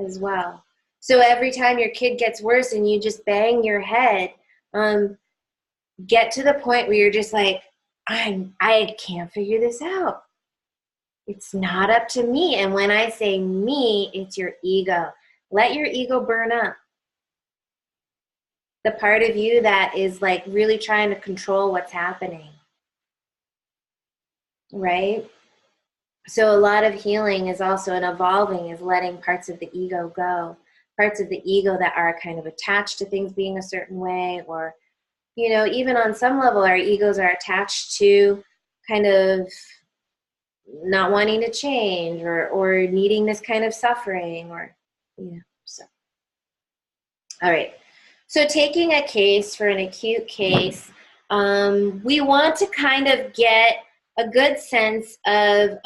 as well. So every time your kid gets worse and you just bang your head, get to the point where you're just like, I can't figure this out. It's not up to me. And when I say me, it's your ego. Let your ego burn up. The part of you that is like really trying to control what's happening. Right? So a lot of healing is also, and evolving is letting parts of the ego go. Parts of the ego that are kind of attached to things being a certain way, or, you know, even on some level, our egos are attached to kind of not wanting to change or needing this kind of suffering, or, you know, so. All right. So taking a case for an acute case, we want to kind of get a good sense of,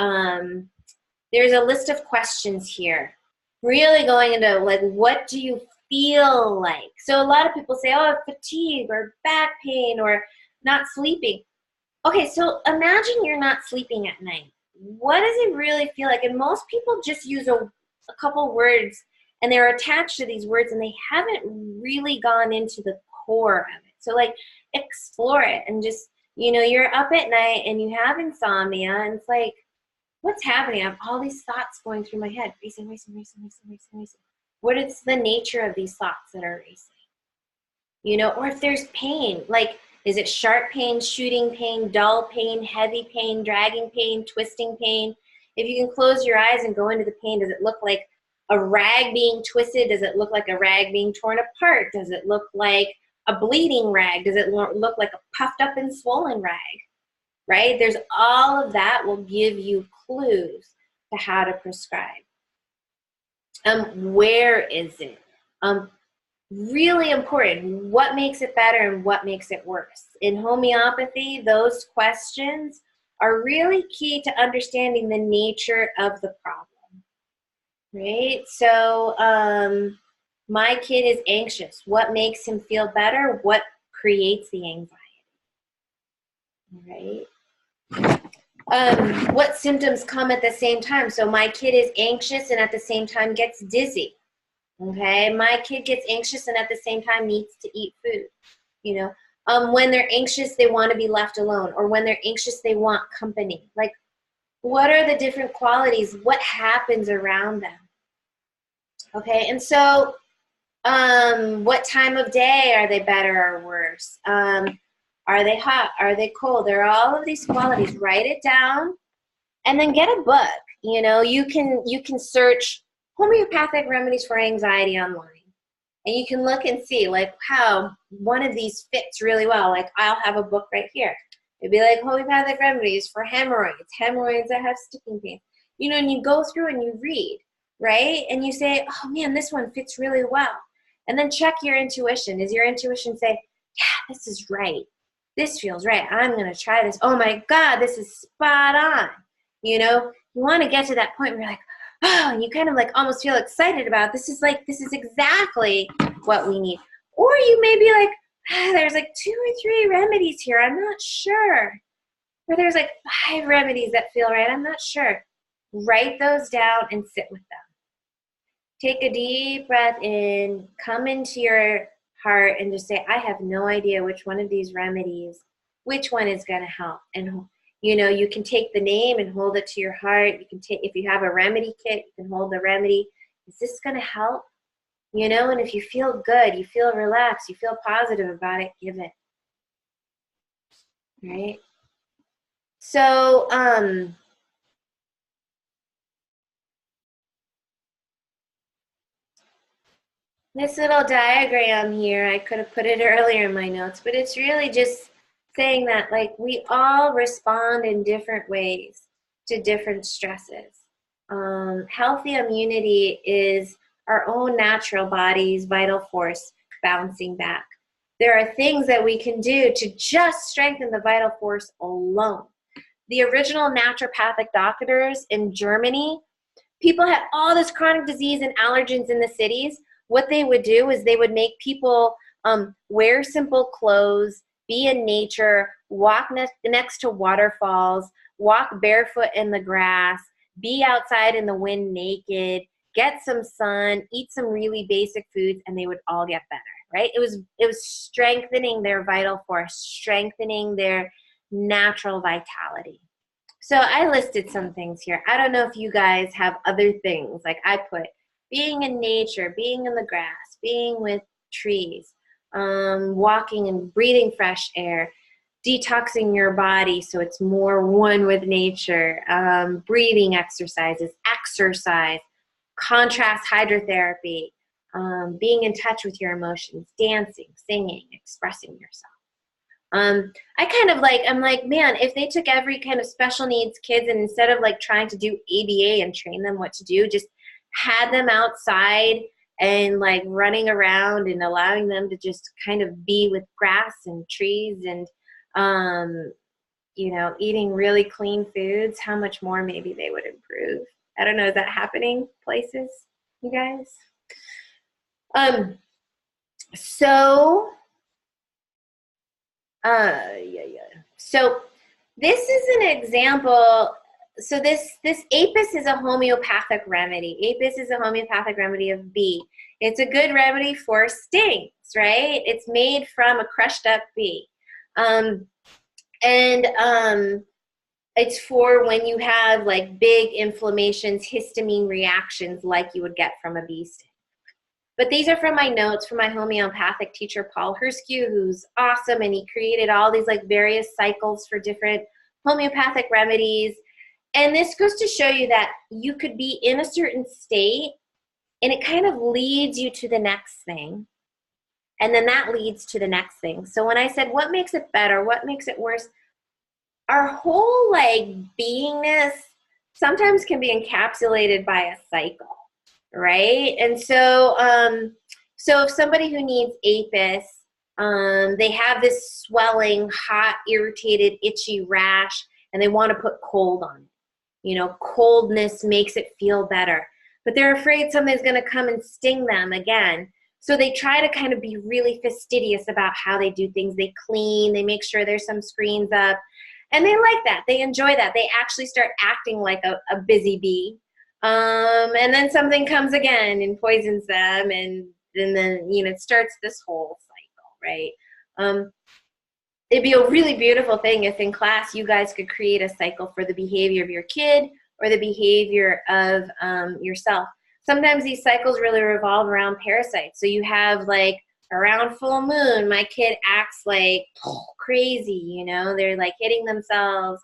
there's a list of questions here, really going into like, what do you feel like? So a lot of people say, oh, fatigue or back pain or not sleeping. Okay, so imagine you're not sleeping at night. What does it really feel like? And most people just use a couple words, and they're attached to these words, and they haven't really gone into the core of it. So like, explore it, and just, you know, you're up at night and you have insomnia, and it's like, what's happening? I have all these thoughts going through my head, racing. What is the nature of these thoughts that are racing? You know, or if there's pain, like, is it sharp pain, shooting pain, dull pain, heavy pain, dragging pain, twisting pain? If you can close your eyes and go into the pain, does it look like a rag being twisted? Does it look like a rag being torn apart? Does it look like a bleeding rag? Does it look like a puffed up and swollen rag? Right? There's all of that will give you clues to how to prescribe. Where is it? Really important. What makes it better and what makes it worse? In homeopathy, those questions are really key to understanding the nature of the problem. Right? So my kid is anxious. What makes him feel better? What creates the anxiety? Right? What symptoms come at the same time? So my kid is anxious and at the same time gets dizzy. Okay, my kid gets anxious and at the same time needs to eat food. You know, When they're anxious, they want to be left alone, or when they're anxious, they want company. Like, what are the different qualities? What happens around them? Okay, and so what time of day are they better or worse? Are they hot? Are they cold? There are all of these qualities. Write it down, and then get a book. You know, you can search homeopathic remedies for anxiety online, and you can look and see like how one of these fits really well. Like, I'll have a book right here. It'd be like homeopathic remedies for hemorrhoids that have sticking pain. You know, and you go through and you read, right? And you say, oh man, this one fits really well. And then check your intuition. Does your intuition say, yeah, this is right. This feels right. I'm going to try this. Oh my God, this is spot on. You know, you want to get to that point where you're like, oh, and you kind of like almost feel excited about this is exactly what we need. Or you may be like, there's like 2 or 3 remedies here. I'm not sure. Or there's like 5 remedies that feel right. I'm not sure. Write those down and sit with them. Take a deep breath in, come into your heart and just say, I have no idea which one of these remedies, which one is going to help. And, you know, you can take the name and hold it to your heart. You can take, if you have a remedy kit, you can hold the remedy. Is this going to help? You know, and if you feel good, you feel relaxed, you feel positive about it, give it. Right? So, this little diagram here, I could have put it earlier in my notes, but it's really just saying that, like, we all respond in different ways to different stresses. Healthy immunity is our own natural body's vital force bouncing back. There are things that we can do to just strengthen the vital force alone. The original naturopathic doctors in Germany, people had all this chronic disease and allergens in the cities. What they would do is they would make people wear simple clothes, be in nature, walk next to waterfalls, walk barefoot in the grass, be outside in the wind naked, get some sun, eat some really basic foods, and they would all get better, right? It was strengthening their vital force, strengthening their natural vitality. So I listed some things here. I don't know if you guys have other things. Like I put being in nature, being in the grass, being with trees, walking and breathing fresh air, detoxing your body so it's more one with nature, breathing exercises, exercise, contrast hydrotherapy, being in touch with your emotions, dancing, singing, expressing yourself. I kind of like, I'm like, man, if they took every kind of special needs kids and instead of like trying to do ABA and train them what to do, just had them outside and like running around and allowing them to just kind of be with grass and trees and, you know, eating really clean foods, how much more maybe they would improve. I don't know, is that happening places, you guys? So this is an example. So this Apis is a homeopathic remedy. Apis is a homeopathic remedy of bee. It's a good remedy for stings, right? It's made from a crushed up bee. It's for when you have like big inflammations, histamine reactions like you would get from a bee sting. But these are from my notes from my homeopathic teacher, Paul Herskew, who's awesome, and he created all these like various cycles for different homeopathic remedies. And this goes to show you that you could be in a certain state, and it kind of leads you to the next thing. And then that leads to the next thing. So when I said, what makes it better? What makes it worse? Our whole like beingness sometimes can be encapsulated by a cycle. Right? And so, so if somebody who needs Apis, they have this swelling, hot, irritated, itchy rash, and they want to put cold on it. You know, coldness makes it feel better. But they're afraid something's going to come and sting them again. So they try to kind of be really fastidious about how they do things. They clean, they make sure there's some screens up. And they like that. They enjoy that. They actually start acting like a busy bee. And then something comes again and poisons them, and then, you know, it starts this whole cycle, right? it'd be a really beautiful thing if in class you guys could create a cycle for the behavior of your kid or the behavior of yourself. Sometimes these cycles really revolve around parasites. So you have like around full moon, my kid acts like crazy, you know, they're like hitting themselves.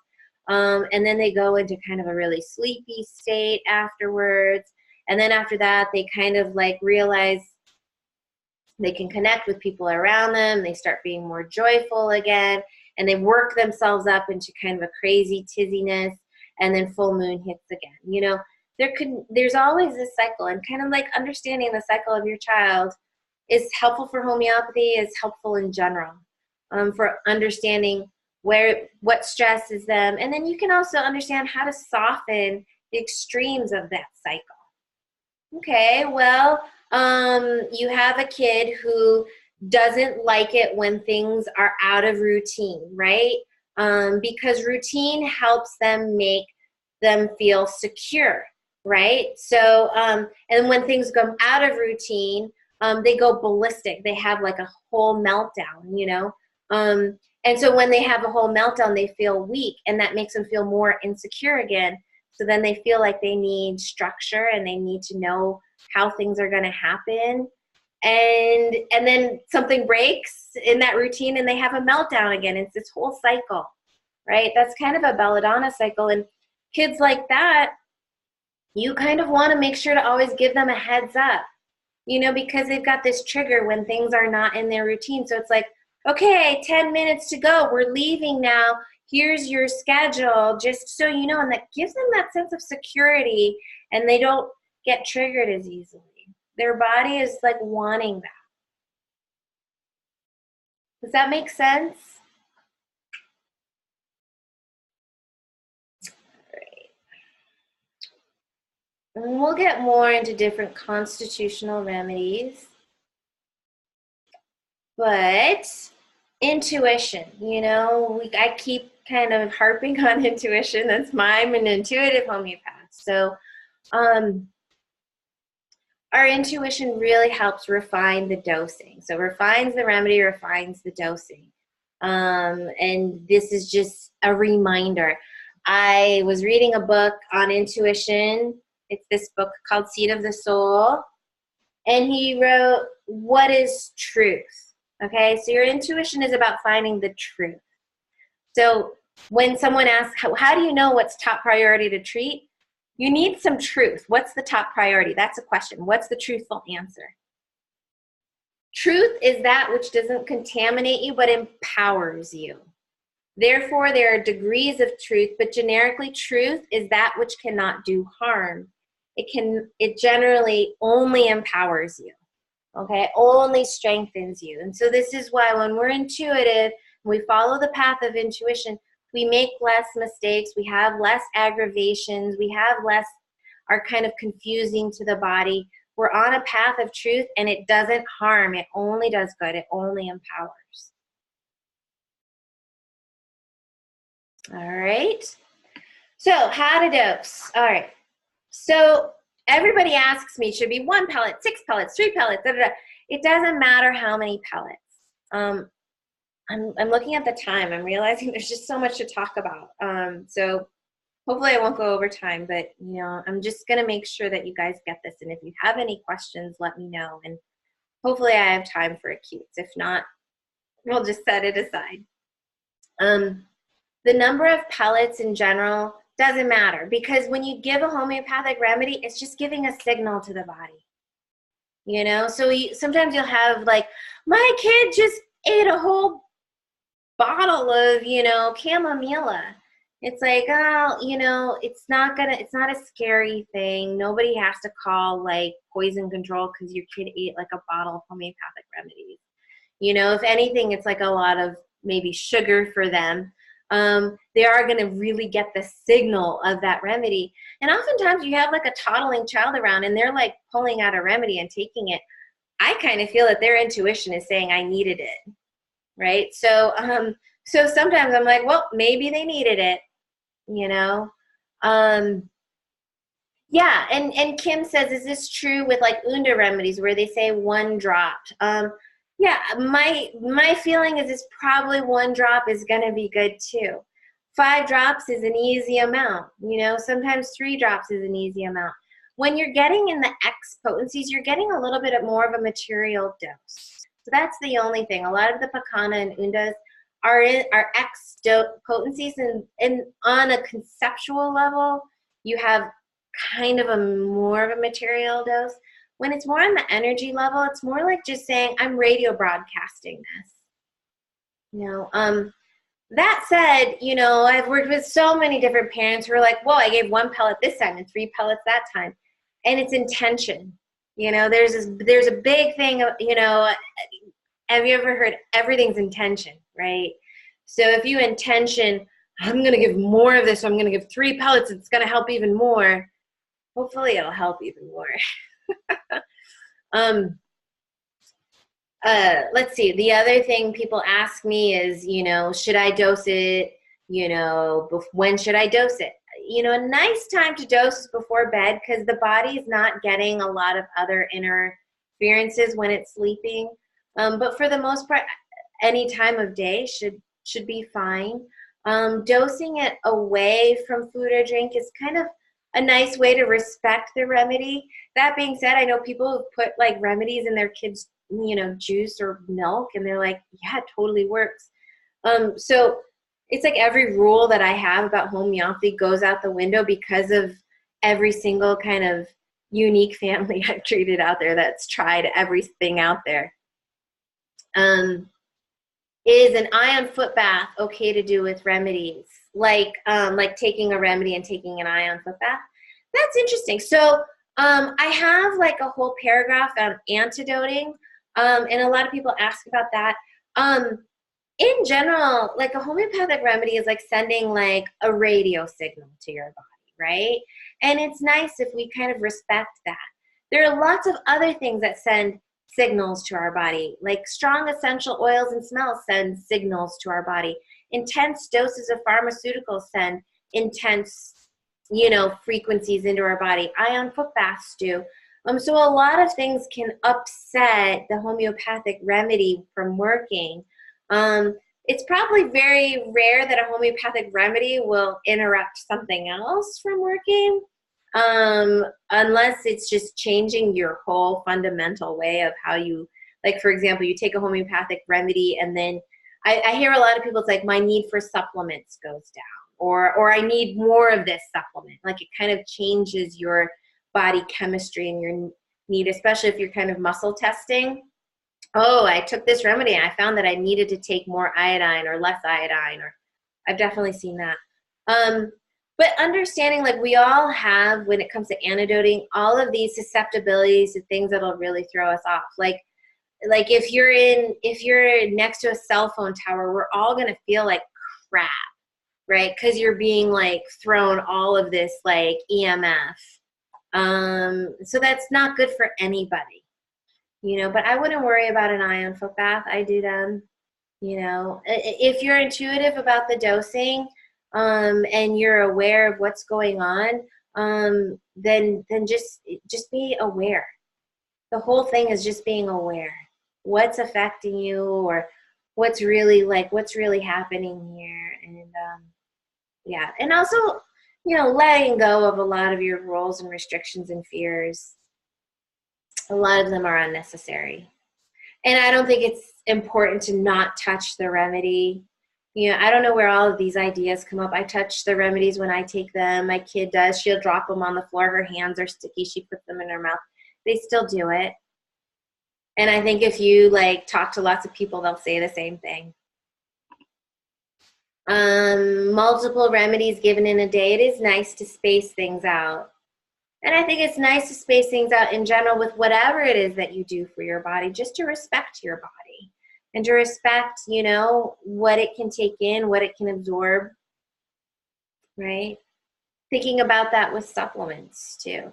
And then they go into kind of a really sleepy state afterwards. And then after that, they kind of like realize they can connect with people around them. They start being more joyful again, and they work themselves up into kind of a crazy tizziness, and then full moon hits again. You know, there's always this cycle, and kind of like understanding the cycle of your child is helpful for homeopathy, is helpful in general, for understanding what stresses them. And then you can also understand how to soften the extremes of that cycle. Okay, well, you have a kid who doesn't like it when things are out of routine, right? Because routine helps them make them feel secure, right? So, and when things come out of routine, they go ballistic. They have like a whole meltdown, you know? And so when they have a whole meltdown, they feel weak, and that makes them feel more insecure again. So then they feel like they need structure, and they need to know how things are going to happen. And then something breaks in that routine, and they have a meltdown again. It's this whole cycle, right? That's kind of a belladonna cycle. And kids like that, you kind of want to make sure to always give them a heads up, you know, because they've got this trigger when things are not in their routine. So it's like, okay, 10 minutes to go. We're leaving now. Here's your schedule, just so you know. And that gives them that sense of security, and they don't get triggered as easily. Their body is like wanting that. Does that make sense? All right. And we'll get more into different constitutional remedies. But intuition, you know, I keep kind of harping on intuition. That's why I'm an intuitive homeopath. So our intuition really helps refine the dosing. So refines the remedy, refines the dosing. And this is just a reminder. I was reading a book on intuition. It's this book called Seed of the Soul. And he wrote, what is truth? Okay, so your intuition is about finding the truth. So when someone asks, how do you know what's top priority to treat? You need some truth. What's the top priority? That's a question. What's the truthful answer? Truth is that which doesn't contaminate you but empowers you. Therefore, there are degrees of truth, but generically truth is that which cannot do harm. It generally only empowers you. Okay, only strengthens you. And so this is why when we're intuitive, we follow the path of intuition, we make less mistakes, we have less aggravations, we have less are kind of confusing to the body. We're on a path of truth, and it doesn't harm. It only does good. It only empowers. All right. So how to dose. All right. So everybody asks me, should it be 1 pellet, 6 pellets, 3 pellets, da, da, da. It doesn't matter how many pellets. I'm looking at the time. I'm realizing there's just so much to talk about. So hopefully I won't go over time, but you know, I'm just going to make sure that you guys get this. And if you have any questions, let me know. And hopefully I have time for acutes. If not, we'll just set it aside. The number of pellets in general doesn't matter, because when you give a homeopathic remedy, it's just giving a signal to the body. You know, so sometimes you'll have like, my kid just ate a whole bottle of, you know, chamomilla. It's like, oh, you know, it's not a scary thing. Nobody has to call like poison control because your kid ate like a bottle of homeopathic remedies. You know, if anything, it's like a lot of maybe sugar for them. They are going to really get the signal of that remedy. And oftentimes you have like a toddling child around, and they're like pulling out a remedy and taking it. I kind of feel that their intuition is saying, I needed it. Right. So, so sometimes I'm like, well, maybe they needed it, you know? Yeah. And Kim says, is this true with like Unda remedies where they say 1 drop? Yeah, my feeling is it's probably 1 drop is going to be good too. 5 drops is an easy amount. You know, sometimes 3 drops is an easy amount. When you're getting in the X potencies, you're getting a little bit of more of a material dose. So that's the only thing. A lot of the Pacana and Undas are X potencies, and on a conceptual level, you have kind of a more of a material dose. When it's more on the energy level, it's more like just saying, I'm radio broadcasting this. You know, that said, you know, I've worked with so many different parents who are like, whoa, I gave 1 pellet this time and 3 pellets that time. And it's intention. You know, there's a big thing, you know, have you ever heard everything's intention, right? So if you intention, I'm going to give more of this, so I'm going to give 3 pellets, it's going to help even more. Hopefully it'll help even more. Let's see. The other thing people ask me is, you know, should I dose it? You know, when should I dose it? You know, a nice time to dose is before bed, because the body's not getting a lot of other interferences when it's sleeping. But for the most part, any time of day should be fine. Dosing it away from food or drink is kind of a nice way to respect the remedy. That being said, I know people who put like remedies in their kids', you know, juice or milk, and they're like, yeah, it totally works. So it's like every rule that I have about homeopathy goes out the window because of every single kind of unique family I've treated out there that's tried everything out there. Is an ion foot bath okay to do with remedies? Like taking a remedy and taking an ion foot bath? That's interesting. So I have like a whole paragraph on antidoting, and a lot of people ask about that. In general, like a homeopathic remedy is like sending like a radio signal to your body, right? And it's nice if we kind of respect that. There are lots of other things that send signals to our body, like strong essential oils and smells send signals to our body. Intense doses of pharmaceuticals send intense, you know, frequencies into our body. Ion foot baths do. So a lot of things can upset the homeopathic remedy from working. It's probably very rare that a homeopathic remedy will interrupt something else from working, unless it's just changing your whole fundamental way of how you, like, for example, you take a homeopathic remedy and then I hear a lot of people, it's like, my need for supplements goes down, or I need more of this supplement. Like, it kind of changes your body chemistry and your need, especially if you're kind of muscle testing. Oh, I took this remedy and I found that I needed to take more iodine or less iodine, or I've definitely seen that. But understanding, like, we all have, when it comes to antidoting, all of these susceptibilities to things that'll really throw us off. Like if you're next to a cell phone tower, we're all going to feel like crap, right? Because you're being like thrown all of this like EMF. So that's not good for anybody, you know, but I wouldn't worry about an ion foot bath. I do them, you know, if you're intuitive about the dosing, and you're aware of what's going on, then just be aware. The whole thing is just being aware. What's affecting you, or what's really happening here. And yeah, and also, you know, letting go of a lot of your rules and restrictions and fears. A lot of them are unnecessary. And I don't think it's important to not touch the remedy. You know, I don't know where all of these ideas come up. I touch the remedies when I take them. My kid does. She'll drop them on the floor. Her hands are sticky. She puts them in her mouth. They still do it. And I think if you like talk to lots of people, they'll say the same thing. Multiple remedies given in a day. It is nice to space things out. And I think it's nice to space things out in general with whatever it is that you do for your body, just to respect your body and to respect, you know, what it can take in, what it can absorb, right? Thinking about that with supplements too.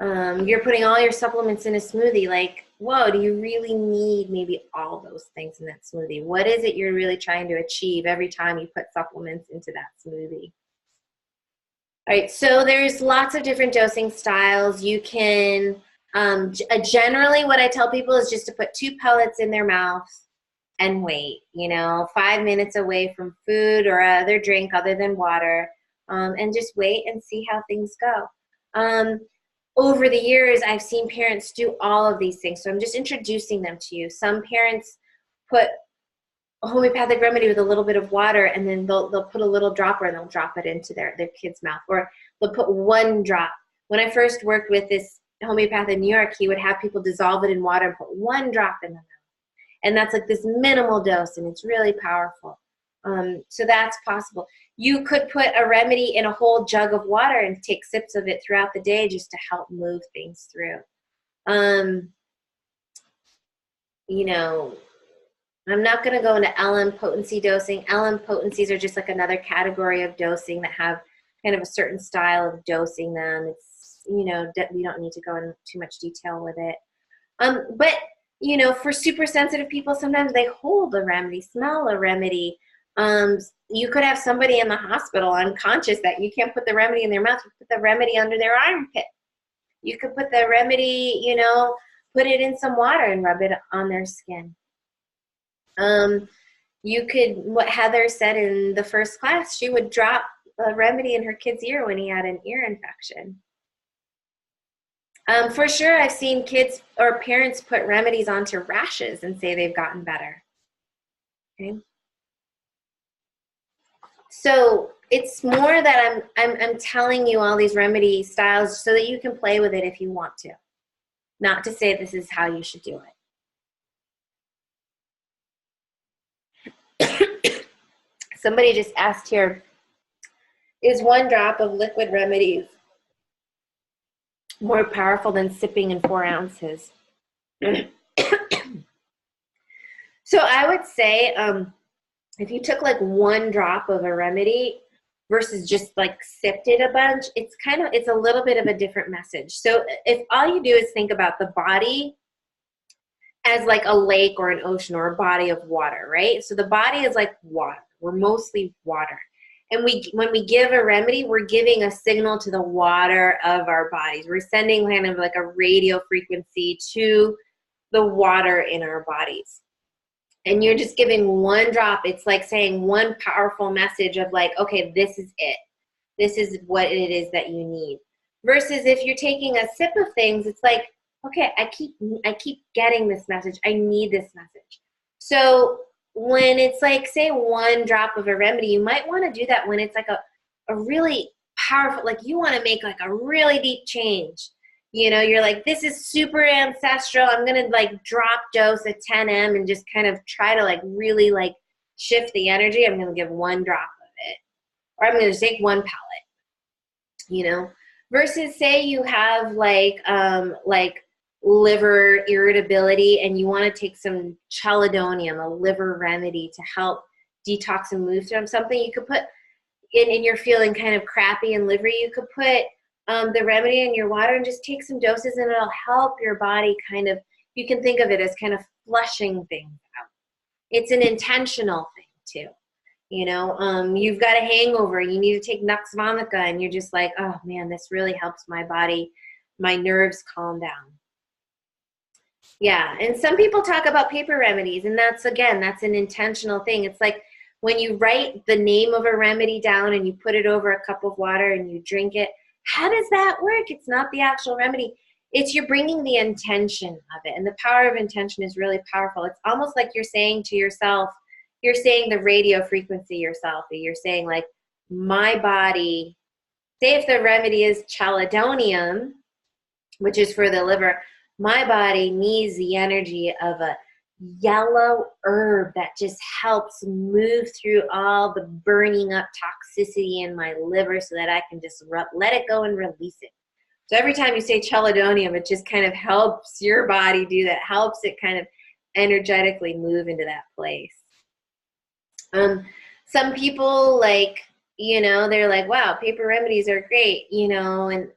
You're putting all your supplements in a smoothie, like, whoa, do you really need maybe all those things in that smoothie? What is it you're really trying to achieve every time you put supplements into that smoothie? All right, so there's lots of different dosing styles. You can Generally, what I tell people is just to put 2 pellets in their mouth and wait, 5 minutes away from food or other drink other than water, and just wait and see how things go. Over the years, I've seen parents do all of these things, so I'm just introducing them to you. Some parents put a homeopathic remedy with a little bit of water, and then they'll put a little dropper and they'll drop it into their kid's mouth, or they'll put 1 drop. When I first worked with this homeopath in New York, he would have people dissolve it in water and put 1 drop in the mouth. And that's like this minimal dose, and it's really powerful. So that's possible. You could put a remedy in a whole jug of water and take sips of it throughout the day just to help move things through. I'm not going to go into LM potency dosing. LM potencies are just like another category of dosing that have kind of a certain style of dosing them. It's, we don't need to go into too much detail with it. But, for super sensitive people, sometimes they hold a remedy, smell a remedy. You could have somebody in the hospital unconscious that you can't put the remedy in their mouth. You put the remedy under their armpit. You could put the remedy, put it in some water and rub it on their skin. You could, what Heather said in the first class, she would drop a remedy in her kid's ear when he had an ear infection. For sure, I've seen kids or parents put remedies onto rashes and say they've gotten better. Okay. So it's more that I'm telling you all these remedy styles so that you can play with it if you want to. Not to say this is how you should do it. Somebody just asked here, is 1 drop of liquid remedies more powerful than sipping in 4 ounces? So I would say if you took like 1 drop of a remedy versus just like sipped it a bunch, it's a little bit of a different message. So if all you do is think about the body as like a lake or an ocean or a body of water, right? So the body is like water. We're mostly water. And when we give a remedy, we're giving a signal to the water of our bodies. We're sending kind of like a radio frequency to the water in our bodies. And you're just giving 1 drop. It's like saying 1 powerful message of like, okay, this is it. This is what it is that you need. Versus if you're taking a sip of things, it's like, okay, I keep getting this message. I need this message. So when it's like, say, 1 drop of a remedy, you might want to do that when it's like a really powerful, like you want to make like a really deep change. You're like, this is super ancestral. I'm going to like drop dose at 10M and just kind of try to like really like shift the energy. I'm going to give 1 drop of it. Or I'm going to take 1 pellet, versus say you have like liver irritability and you want to take some chelidonium, a liver remedy to help detox and move through something. You could put in you're feeling kind of crappy and livery, you could put the remedy in your water and just take some doses, and it'll help your body kind of, you can think of it as kind of flushing things out. It's an intentional thing too. You've got a hangover, you need to take Nux Vomica, and you're just like, oh man, this really helps my body, my nerves calm down. Yeah, and some people talk about paper remedies, and that's an intentional thing. It's like when you write the name of a remedy down and you put it over a cup of water and you drink it. How does that work? It's not the actual remedy. It's you're bringing the intention of it, and the power of intention is really powerful. It's almost like you're saying to yourself, you're saying the radio frequency yourself. You're saying like, my body, say if the remedy is chelidonium, which is for the liver, my body needs the energy of a yellow herb that just helps move through all the burning up toxicity in my liver so that I can just let it go and release it. So every time you say chelidonium, it just kind of helps your body do that, helps it kind of energetically move into that place. Some people they're like, wow, paper remedies are great, and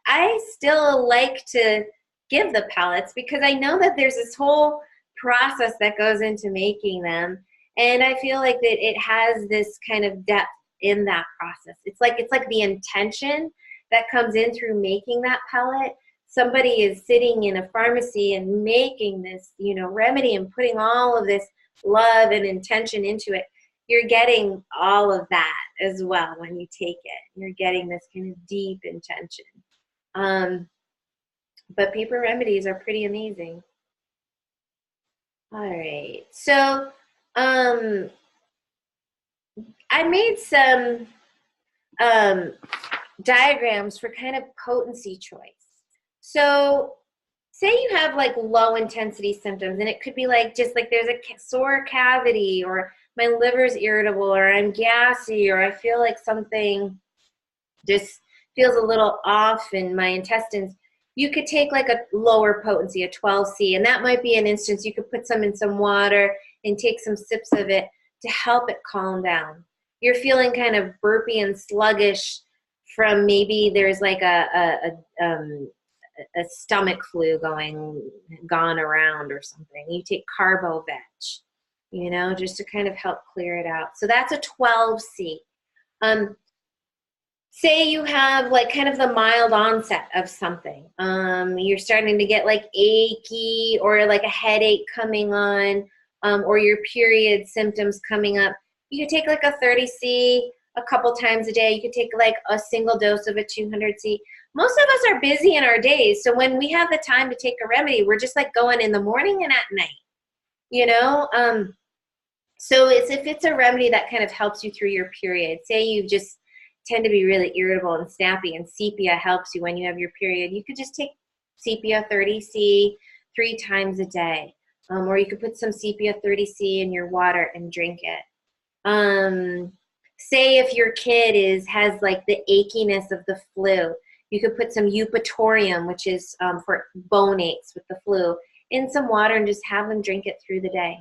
I still like to give the pellets because I know that there's this whole process that goes into making them, and I feel like that it has this kind of depth in that process. It's like the intention that comes in through making that pellet. somebody is sitting in a pharmacy and making this, remedy and putting all of this love and intention into it, you're getting all of that as well when you take it. You're getting this kind of deep intention. But paper remedies are pretty amazing. All right. So I made some diagrams for kind of potency choice. So say you have like low intensity symptoms, and it could be like just like there's a sore cavity, or my liver's irritable, or I'm gassy, or I feel like something just feels a little off in my intestines. You could take like a lower potency, a 12C, and that might be an instance you could put some in some water and take some sips of it to help it calm down. You're feeling kind of burpy and sluggish from maybe there's like a stomach flu gone around or something. You take Carbo-Veg, just to kind of help clear it out. So that's a 12C. Say you have like kind of the mild onset of something. You're starting to get like achy or like a headache coming on, or your period symptoms coming up. You could take like a 30C a couple times a day. You could take like a single dose of a 200C. Most of us are busy in our days, so when we have the time to take a remedy, we're just like going in the morning and at night, So if it's a remedy that kind of helps you through your period, say you just tend to be really irritable and snappy, and sepia helps you when you have your period, you could just take sepia 30C 3 times a day, or you could put some sepia 30C in your water and drink it. Say if your kid has like the achiness of the flu, you could put some eupatorium, which is for bone aches with the flu, in some water and just have them drink it through the day.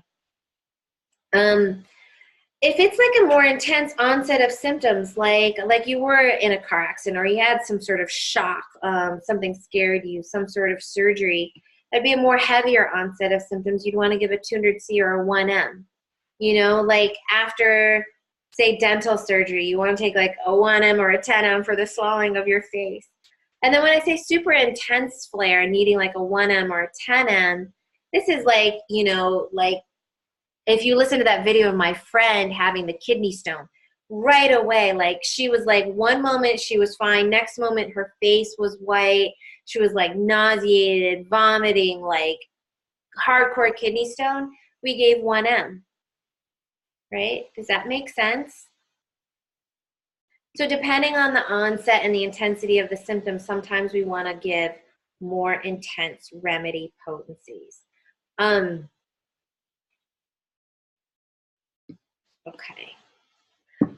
If it's like a more intense onset of symptoms, like you were in a car accident, or you had some sort of shock, something scared you, some sort of surgery, that'd be a more heavier onset of symptoms. You'd want to give a 200C or a 1M. Like after, say, dental surgery, you want to take like a 1M or a 10M for the swelling of your face. And then when I say super intense flare, needing like a 1M or a 10M, this is like, like if you listen to that video of my friend having the kidney stone, right away, like she was like, one moment she was fine, next moment her face was white, she was like nauseated, vomiting, like hardcore kidney stone. We gave 1M, right? Does that make sense? So depending on the onset and the intensity of the symptoms, sometimes we want to give more intense remedy potencies. Okay.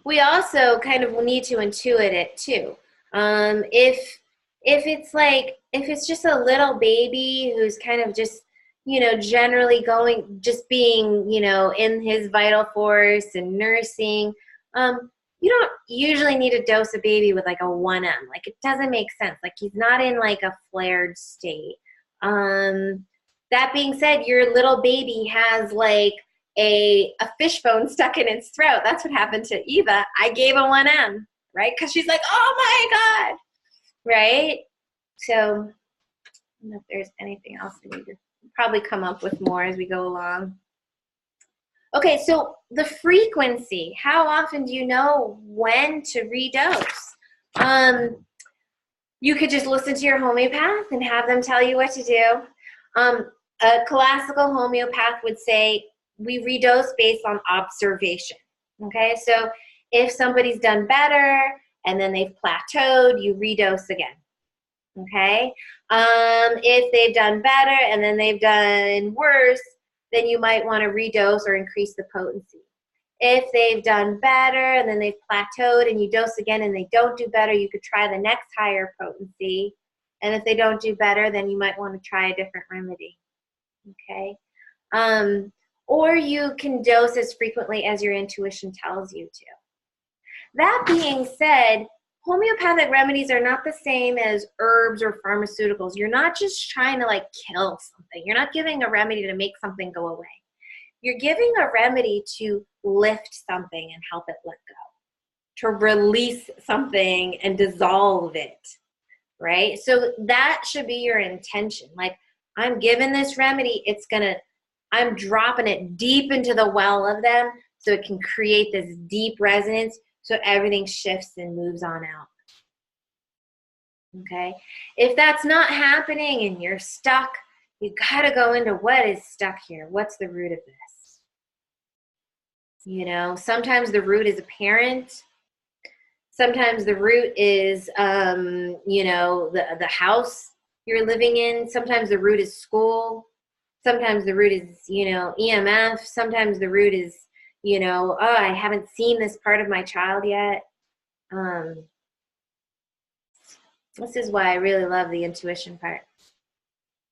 We also kind of need to intuit it too. If it's just a little baby who's kind of just, generally just being, in his vital force and nursing, you don't usually need to dose a baby with like a 1M. Like it doesn't make sense. Like he's not in like a flared state. That being said, your little baby has like a fish bone stuck in its throat. That's what happened to Eva. I gave a 1M, right? Because she's like, oh my God, right? So I don't know if there's anything else we need to probably come up with more as we go along. Okay, so the frequency, how often do you know when to redose? You could just listen to your homeopath and have them tell you what to do. A classical homeopath would say we redose based on observation, okay? So if somebody's done better and then they've plateaued, you redose again, okay? If they've done better and then they've done worse, then you might want to redose or increase the potency. If they've done better and then they've plateaued and you dose again and they don't do better, you could try the next higher potency. And if they don't do better, then you might want to try a different remedy, okay? Or you can dose as frequently as your intuition tells you to. That being said, homeopathic remedies are not the same as herbs or pharmaceuticals. You're not just trying to like kill something. You're not giving a remedy to make something go away. You're giving a remedy to lift something and help it let go, to release something and dissolve it, right? So that should be your intention. Like, I'm giving this remedy, I'm dropping it deep into the well of them so it can create this deep resonance so everything shifts and moves on out. Okay? If that's not happening and you're stuck, you got to go into what is stuck here. What's the root of this? You know, sometimes the root is a parent. Sometimes the root is, you know, the house you're living in. Sometimes the root is school. Sometimes the root is, you know, EMF. Sometimes the root is, you know, oh, I haven't seen this part of my child yet. This is why I really love the intuition part.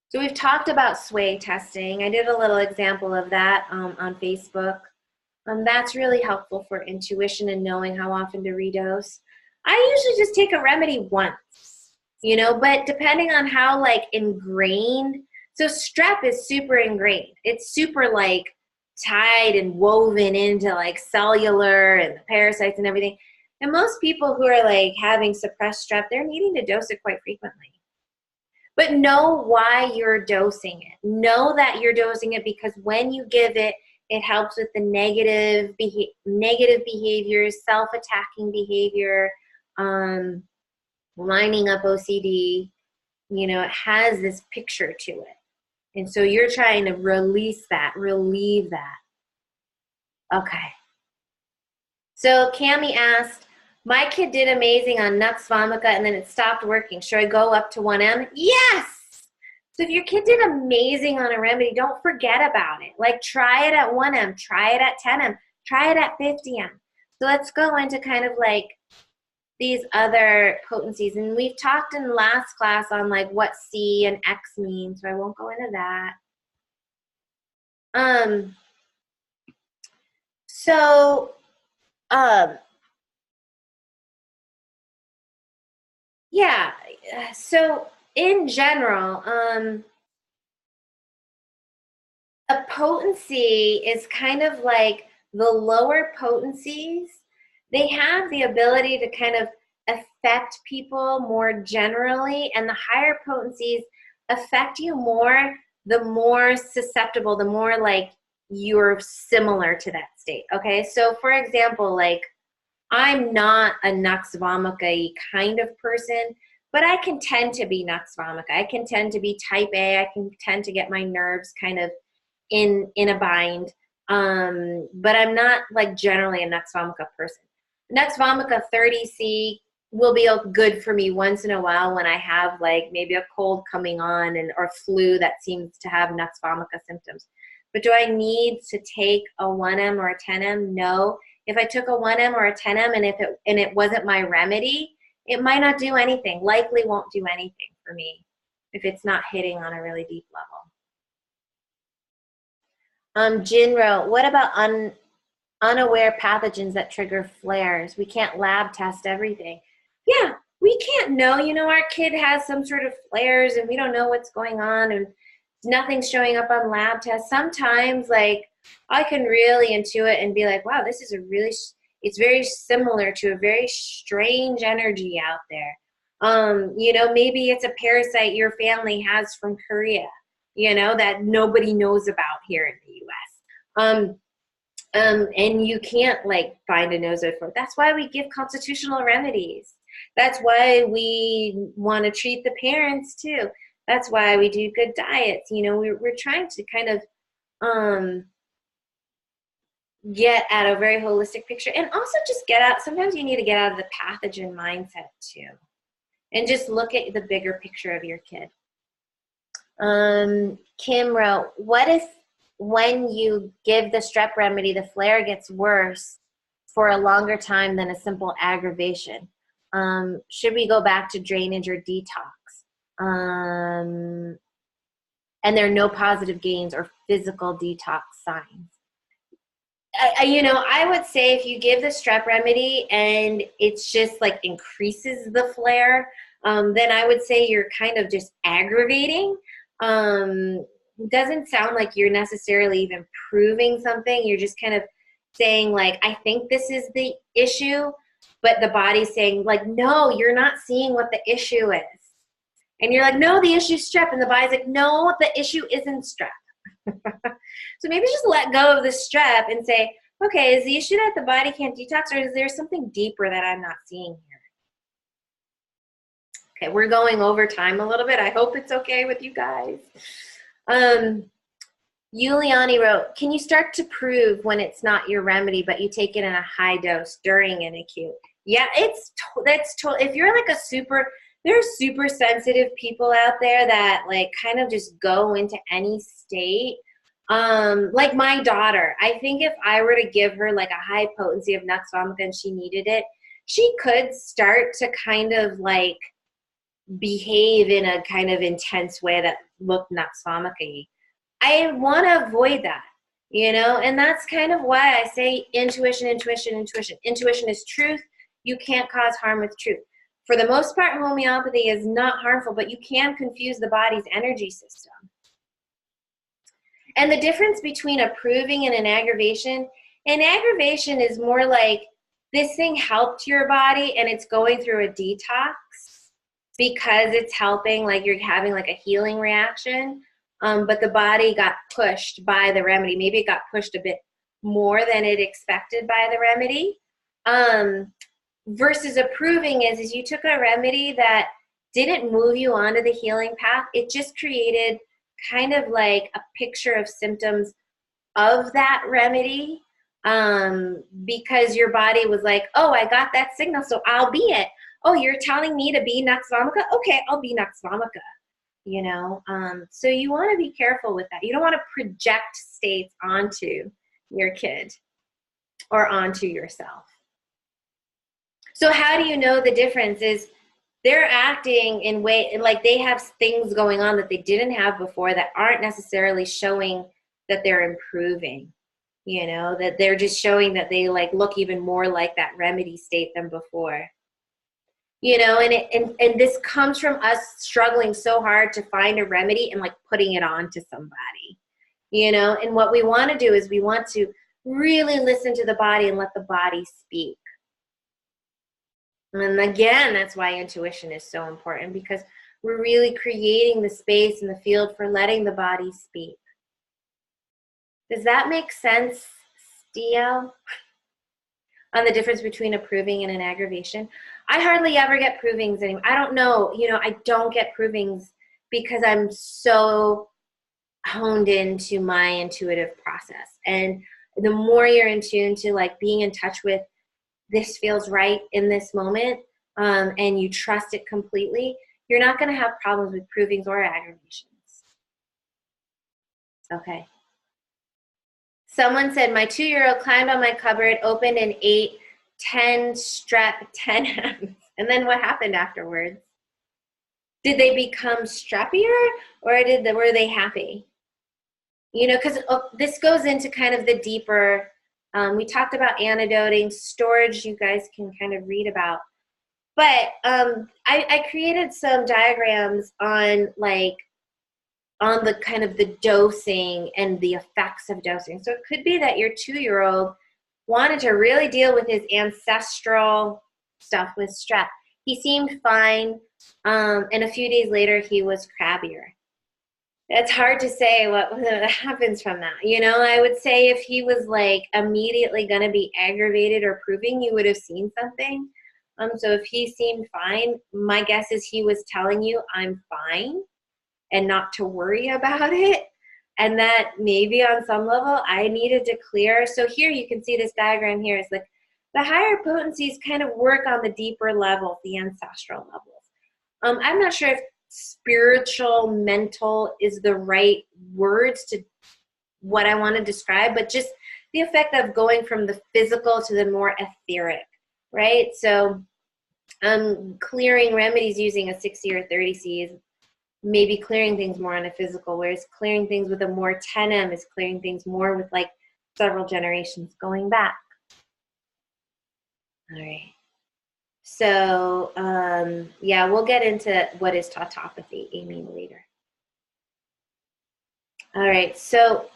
So we've talked about sway testing. I did a little example of that on Facebook. That's really helpful for intuition and knowing how often to redose. I usually just take a remedy once, you know, but depending on how like ingrained, so strep is super ingrained. It's super like tied and woven into like cellular and the parasites and everything. And most people who are like having suppressed strep, they're needing to dose it quite frequently. But know why you're dosing it. Know that you're dosing it because when you give it, it helps with the negative behaviors, self-attacking behavior, lining up OCD. You know, it has this picture to it. And so you're trying to release that, relieve that. Okay. So Cami asked, my kid did amazing on Nux Vomica and then it stopped working. Should I go up to 1M? Yes! So if your kid did amazing on a remedy, don't forget about it. Like try it at 1M, try it at 10M, try it at 50M. So let's go into kind of like these other potencies. And we've talked in last class on like what C and X mean, so I won't go into that. Yeah, so in general, a potency is kind of like the lower potencies. They have the ability to kind of affect people more generally, and the higher potencies affect you more, the more susceptible, the more like you're similar to that state. Okay, so for example, like I'm not a Nux Vomica kind of person, but I can tend to be Nux Vomica. I can tend to be type A. I can tend to get my nerves kind of in a bind. But I'm not like generally a Nux Vomica person. Nux Vomica 30C will be good for me once in a while when I have like maybe a cold coming on or flu that seems to have Nux Vomica symptoms. But do I need to take a 1M or a 10M? No. If I took a 1M or a 10M and it wasn't my remedy, it might not do anything. Likely won't do anything for me if it's not hitting on a really deep level. Jinro, what about unaware pathogens that trigger flares? We can't lab test everything. Yeah, we can't know. You know, our kid has some sort of flares and we don't know what's going on and nothing's showing up on lab tests. Sometimes, like, I can really intuit and be like, wow, this is it's very similar to a very strange energy out there. You know, maybe it's a parasite your family has from Korea, you know, that nobody knows about here in the U.S. And you can't like find a nosoid for it. That's why we give constitutional remedies. That's why we want to treat the parents too. That's why we do good diets. You know, we're trying to kind of get at a very holistic picture and also just get out. Sometimes you need to get out of the pathogen mindset too and just look at the bigger picture of your kid. Kim wrote, what if when you give the strep remedy, the flare gets worse for a longer time than a simple aggravation? Should we go back to drainage or detox? And there are no positive gains or physical detox signs. You know, I would say if you give the strep remedy and it's just like increases the flare, then I would say you're kind of just aggravating. Doesn't sound like you're necessarily even proving something. You're just kind of saying like, I think this is the issue, but the body's saying like, no, you're not seeing what the issue is. And you're like, no, the issue's strep. And the body's like, no, the issue isn't strep. So maybe just let go of the strep and say, okay, is the issue that the body can't detox, or is there something deeper that I'm not seeing here? Okay, we're going over time a little bit. I hope it's okay with you guys. Yuliani wrote, can you start to prove when it's not your remedy, but you take it in a high dose during an acute? Yeah, that's totally, if you're like there's super sensitive people out there that like kind of just go into any state. Like my daughter, I think if I were to give her like a high potency of Nux vomica and she needed it, she could start to kind of like behave in a kind of intense way that looked Nux vomica-y. I want to avoid that, and that's kind of why I say intuition, intuition, intuition. Intuition is truth. You can't cause harm with truth. For the most part, homeopathy is not harmful, but you can confuse the body's energy system. And the difference between approving and an aggravation is more like this thing helped your body and it's going through a detox because it's helping, like you're having like a healing reaction. But the body got pushed by the remedy. Maybe it got pushed a bit more than it expected by the remedy. Versus approving is you took a remedy that didn't move you onto the healing path. It just created kind of like a picture of symptoms of that remedy, because your body was like, oh, I got that signal, so I'll be it. Oh, you're telling me to be Nux vomica? Okay, I'll be Nux vomica. So you want to be careful with that. You don't want to project states onto your kid or onto yourself. So how do you know the difference is they're acting in way like they have things going on that they didn't have before that aren't necessarily showing that they're improving, that they're just showing that they like look even more like that remedy state than before. And this comes from us struggling so hard to find a remedy and like putting it on to somebody, and what we want to do is we want to really listen to the body and let the body speak. And again, that's why intuition is so important, because we're really creating the space in the field for letting the body speak. Does that make sense, Stio? On the difference between approving and an aggravation? I hardly ever get provings anymore. I don't know. I don't get provings because I'm so honed into my intuitive process. And the more you're in tune to like being in touch with this feels right in this moment, and you trust it completely, you're not going to have problems with provings or aggravations. Okay. Someone said, my 2-year-old climbed on my cupboard, opened and ate 10 strep 10 M's. And then what happened afterwards? Did they become streppier, or were they happy? Because this goes into kind of the deeper, we talked about antidoting, storage, you guys can kind of read about. But I created some diagrams on the kind of the dosing and the effects of dosing. So it could be that your 2-year-old wanted to really deal with his ancestral stuff with strep. He seemed fine, and a few days later he was crabbier. It's hard to say what happens from that. I would say if he was like immediately going to be aggravated or proving, you would have seen something. So if he seemed fine, my guess is he was telling you, I'm fine, and not to worry about it. And that maybe on some level I needed to clear. So here you can see this diagram here is like the higher potencies kind of work on the deeper levels, the ancestral levels. I'm not sure if spiritual, mental is the right words to what I want to describe, but just the effect of going from the physical to the more etheric, right? So clearing remedies using a 60 or 30C is maybe clearing things more on a physical, whereas clearing things with a more 10M is clearing things more with like several generations going back. All right. So, yeah, we'll get into what is tautopathy, Amy, later. All right. So,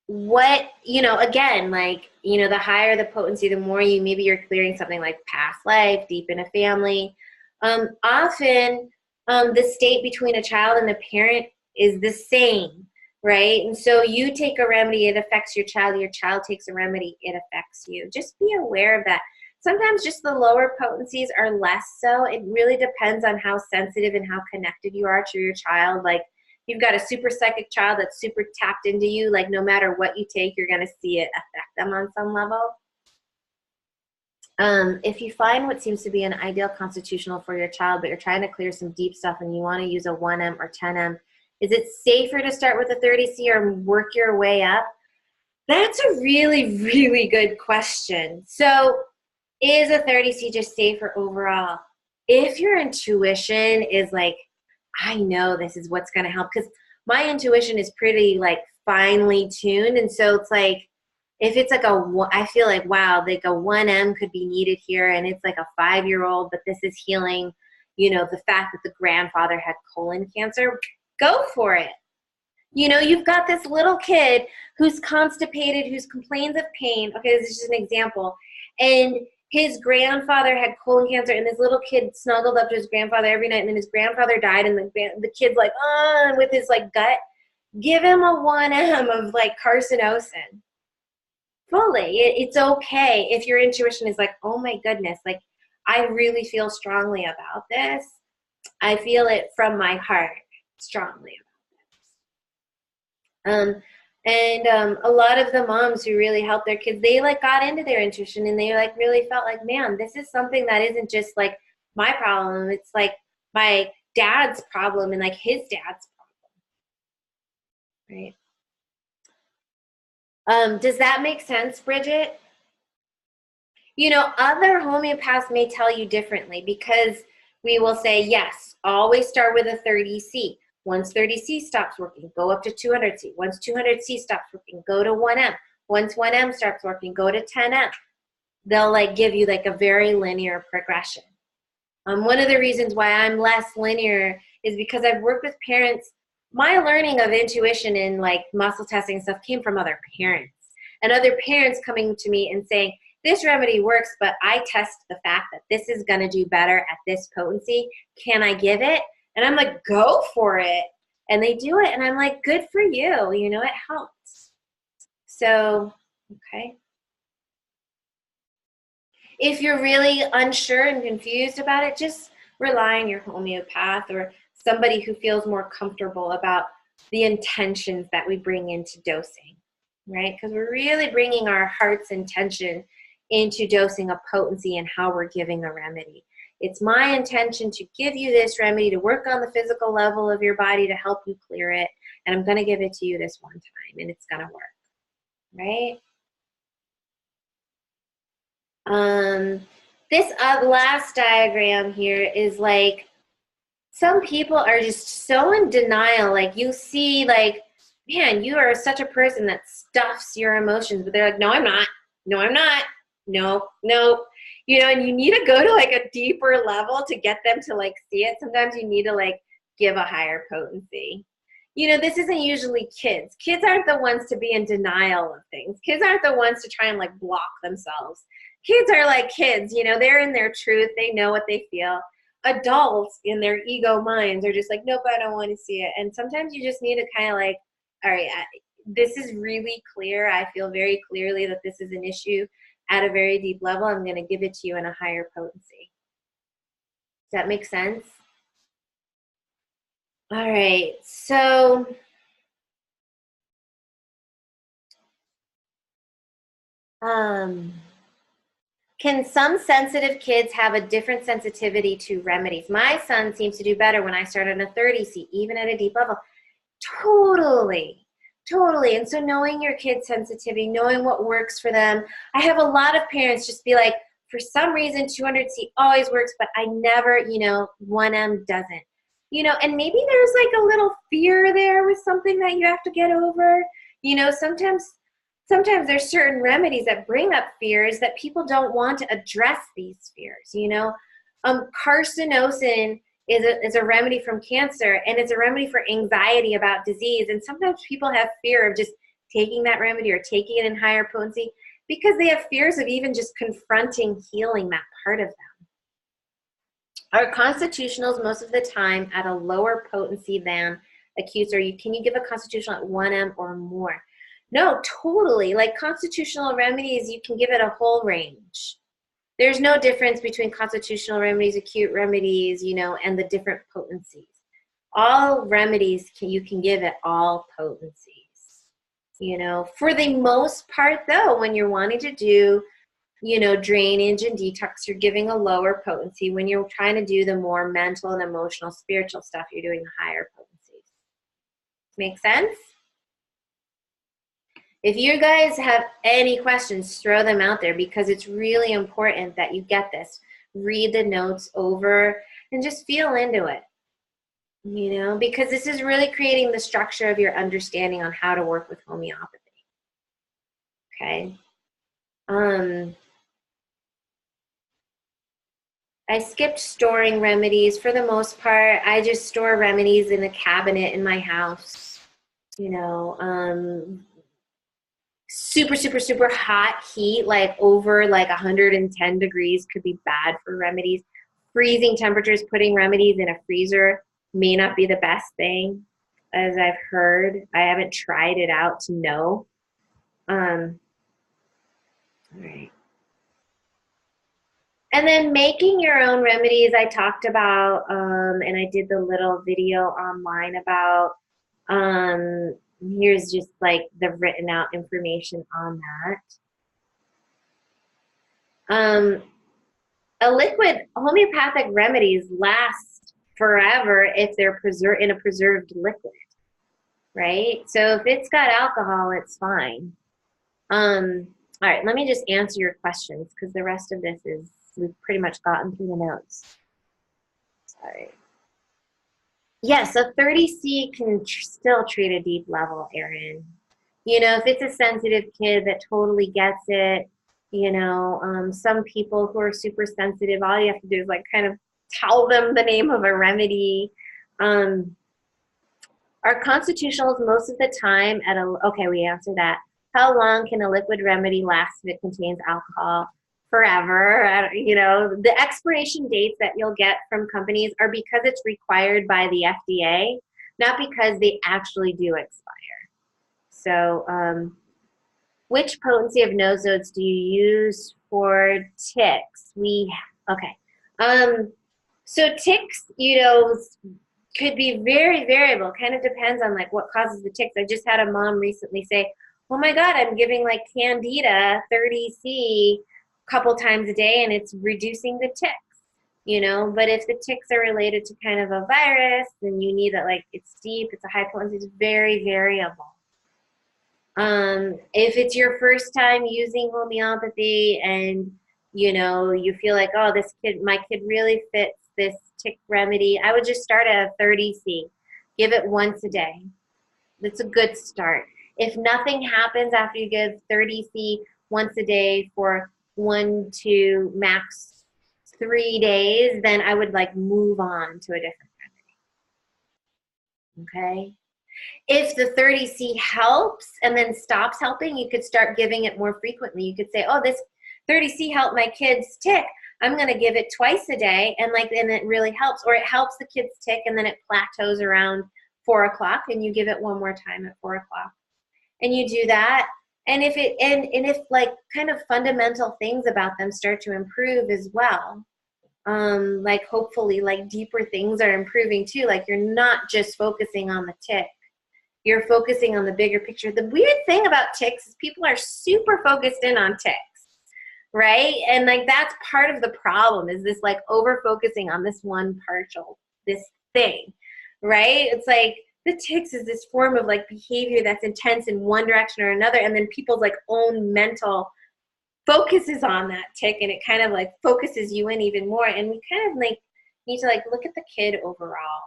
what, again, like, the higher the potency, the more maybe you're clearing something like past life, deep in a family. Often, the state between a child and a parent is the same, right? And so you take a remedy, it affects your child takes a remedy, it affects you. Just be aware of that. Sometimes just the lower potencies are less so. It really depends on how sensitive and how connected you are to your child. Like, you've got a super psychic child that's super tapped into you, like no matter what you take, you're going to see it affect them on some level. If you find what seems to be an ideal constitutional for your child, but you're trying to clear some deep stuff and you want to use a 1M or 10M, is it safer to start with a 30C or work your way up? That's a really, really good question. So is a 30C just safer overall? If your intuition is like, I know this is what's going to help, because my intuition is pretty like finely tuned. And so it's like, if it's like I feel like, wow, like a 1M could be needed here, and it's like a 5-year-old, but this is healing, the fact that the grandfather had colon cancer, go for it. You've got this little kid who's constipated, who complains of pain. Okay, this is just an example. And his grandfather had colon cancer, and this little kid snuggled up to his grandfather every night, and then his grandfather died, and the kid's like, with his like gut. Give him a 1M of like carcinosin. Fully. It's okay if your intuition is like, oh my goodness, like I really feel strongly about this. I feel it from my heart strongly about this. A lot of the moms who really help their kids, they like got into their intuition, and they like really felt like, man, this is something that isn't just like my problem. It's like my dad's problem and like his dad's problem. Right? Does that make sense, Bridget? Other homeopaths may tell you differently, because we will say, yes, always start with a 30C. Once 30C stops working, go up to 200C. Once 200C stops working, go to 1M. Once 1M starts working, go to 10M. They'll like give you like a very linear progression. One of the reasons why I'm less linear is because I've worked with parents. My learning of intuition and like muscle testing stuff came from other parents, and other parents coming to me and saying, this remedy works, but I test the fact that this is going to do better at this potency. Can I give it? And I'm like, go for it. And they do it. And I'm like, good for you. It helps. So, okay. If you're really unsure and confused about it, just rely on your homeopath or somebody who feels more comfortable about the intentions that we bring into dosing, right? Because we're really bringing our heart's intention into dosing a potency and how we're giving a remedy. It's my intention to give you this remedy to work on the physical level of your body to help you clear it, and I'm going to give it to you this one time, and it's going to work, right? This last diagram here is like, some people are just so in denial. Like, you see, like, man, you are such a person that stuffs your emotions, but they're like, no, I'm not. No, I'm not. No. And you need to go to like a deeper level to get them to like see it. Sometimes you need to like give a higher potency. This isn't usually kids. Kids aren't the ones to be in denial of things. Kids aren't the ones to try and like block themselves. Kids are like kids, they're in their truth. They know what they feel. Adults in their ego minds are just like, nope, I don't want to see it. And sometimes you just need to kind of like, all right, this is really clear. I feel very clearly that this is an issue at a very deep level. I'm going to give it to you in a higher potency. Does that make sense? All right, so can some sensitive kids have a different sensitivity to remedies? My son seems to do better when I start on a 30C, even at a deep level. Totally. And so knowing your kid's sensitivity, knowing what works for them. I have a lot of parents just be like, for some reason, 200C always works, but I never, 1M doesn't. And maybe there's like a little fear there with something that you have to get over. Sometimes there's certain remedies that bring up fears that people don't want to address these fears. Carcinosin is a remedy from cancer, and it's a remedy for anxiety about disease. And sometimes people have fear of just taking that remedy or taking it in higher potency because they have fears of even just confronting healing that part of Are constitutionals most of the time at a lower potency than acutes, or can you give a constitutional at 1 m or more? No, totally. Like constitutional remedies, you can give it a whole range. There's no difference between constitutional remedies, acute remedies, you know, and the different potencies. All remedies you can give at all potencies. You know, for the most part, though, when you're wanting to do, you know, drainage and detox, you're giving a lower potency. When you're trying to do the more mental and emotional, spiritual stuff, you're doing the higher potencies. Make sense? If you guys have any questions, throw them out there, because it's really important that you get this. Read the notes over and just feel into it, you know, because this is really creating the structure of your understanding on how to work with homeopathy. Okay. I skipped storing remedies. For the most part, I just store remedies in a cabinet in my house. You know, super, super, super hot heat, like over like 110 degrees could be bad for remedies. Freezing temperatures, putting remedies in a freezer may not be the best thing, as I've heard. I haven't tried it out to know. All right. And then making your own remedies, I talked about, and I did the little video online about, here's just like the written out information on that. A liquid homeopathic remedies last forever if they're preserved in a preserved liquid, right? So if it's got alcohol, it's fine. All right, let me just answer your questions, because the rest of this is, we've pretty much gotten through the notes. All right. Yes, a 30C can still treat a deep level, Erin. You know, if it's a sensitive kid that totally gets it, you know, some people who are super sensitive, all you have to do is like kind of tell them the name of a remedy. Are constitutionals most of the time at a, okay, we answered that. How long can a liquid remedy last if it contains alcohol? Forever. You know, the expiration dates that you'll get from companies are because it's required by the FDA, not because they actually do expire. So, which potency of nosodes do you use for ticks? So ticks, you know, could be very variable. Kind of depends on like what causes the ticks. I just had a mom recently say, oh my God, I'm giving like Candida 30C a couple times a day and it's reducing the ticks, you know. But if the ticks are related to kind of a virus, then you need that, like it's deep, it's a high potency, it's very variable. If it's your first time using homeopathy and you know you feel like, oh, my kid really fits this tick remedy, I would just start at a 30C. Give it once a day. That's a good start. If nothing happens after you give 30C once a day for 1 to max 3 days, then I would like move on to a different remedy. Okay? If the 30C helps and then stops helping, you could start giving it more frequently. You could say, oh, this 30C helped my kid's tick. I'm going to give it twice a day, and it really helps. Or it helps the kid's tick, and then it plateaus around 4 o'clock, and you give it one more time at 4 o'clock. And you do that. And if like kind of fundamental things about them start to improve as well, like hopefully like deeper things are improving too. Like you're not just focusing on the tick. You're focusing on the bigger picture. The weird thing about ticks is people are super focused in on ticks, right? And like that's part of the problem, is this like over focusing on this one this thing, right? It's like the ticks is this form of like behavior that's intense in one direction or another, and then people's like own mental focuses on that tick, and it kind of like focuses you in even more. And we kind of like need to like look at the kid overall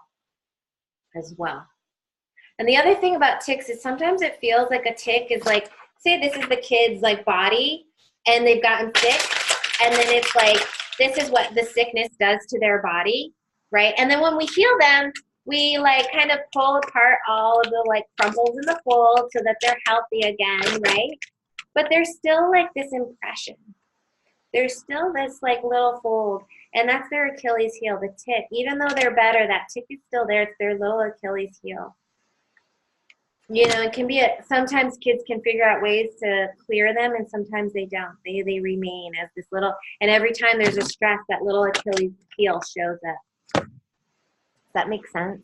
as well. And the other thing about ticks is sometimes it feels like a tick is like, say this is the kid's like body and they've gotten sick, and then it's like, this is what the sickness does to their body, right? And then when we heal them, we like kind of pull apart all of the like crumples in the fold so that they're healthy again, right? But there's still like this impression. There's still this like little fold. And that's their Achilles heel, the tick. Even though they're better, that tick is still there. It's their little Achilles heel. You know, it can be sometimes kids can figure out ways to clear them, and sometimes they don't. They remain as this little, and every time there's a stress, that little Achilles heel shows up. Does that make sense?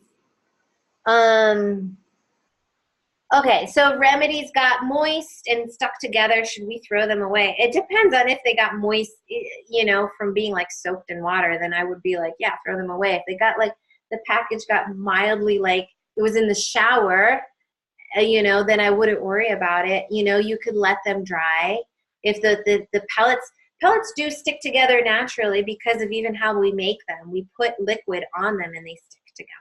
Okay, so remedies got moist and stuck together. Should we throw them away? It depends on if they got moist, you know, from being like soaked in water, then I would be like, yeah, throw them away. If they got like, the package got mildly like it was in the shower, you know, then I wouldn't worry about it. You know, you could let them dry. If the pellets do stick together naturally because of even how we make them. We put liquid on them and they stick together.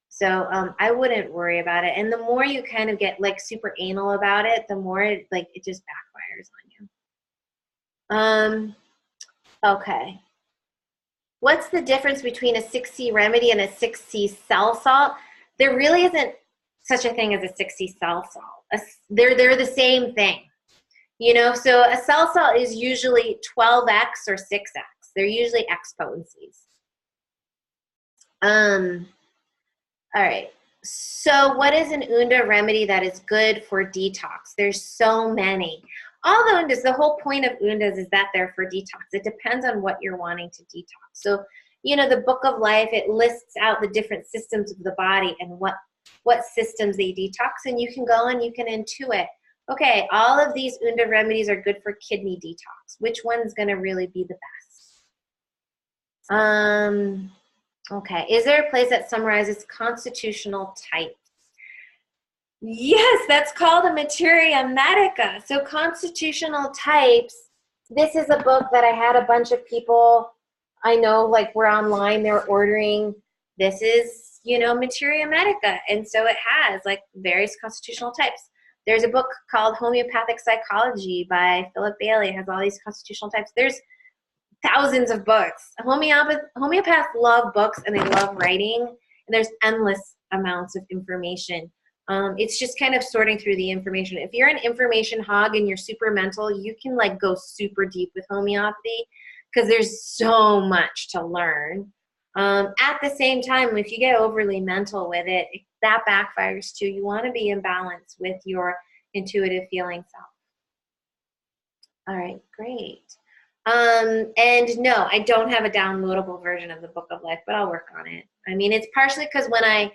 So I wouldn't worry about it. And the more you kind of get like super anal about it, the more it just backfires on you. Okay. What's the difference between a 6C remedy and a 6C cell salt? There really isn't such a thing as a 6C cell salt. They're the same thing. You know, so a cell salt is usually 12x or 6x. They're usually X potencies. All right. So what is an Unda remedy that is good for detox? There's so many. All the Undas, the whole point of Undas is that they're for detox. It depends on what you're wanting to detox. So, you know, the Book of Life, it lists out the different systems of the body and what systems they detox, and you can go and you can intuit, okay, all of these Unda remedies are good for kidney detox. Which one's going to really be the best? Okay, is there a place that summarizes constitutional types? Yes, that's called a Materia Medica. So constitutional types, this is a book that I had a bunch of people I know, like, we're online, they're ordering. This is, you know, Materia Medica. And so it has like various constitutional types. There's a book called Homeopathic Psychology by Philip Bailey. It has all these constitutional types. There's thousands of books. Homeopaths love books and they love writing, and there's endless amounts of information. It's just kind of sorting through the information. If you're an information hog and you're super mental, you can like go super deep with homeopathy because there's so much to learn. At the same time, if you get overly mental with it, that backfires too. You want to be in balance with your intuitive feeling self. All right, great. And no, I don't have a downloadable version of the Book of Life, but I'll work on it. I mean, it's partially because when I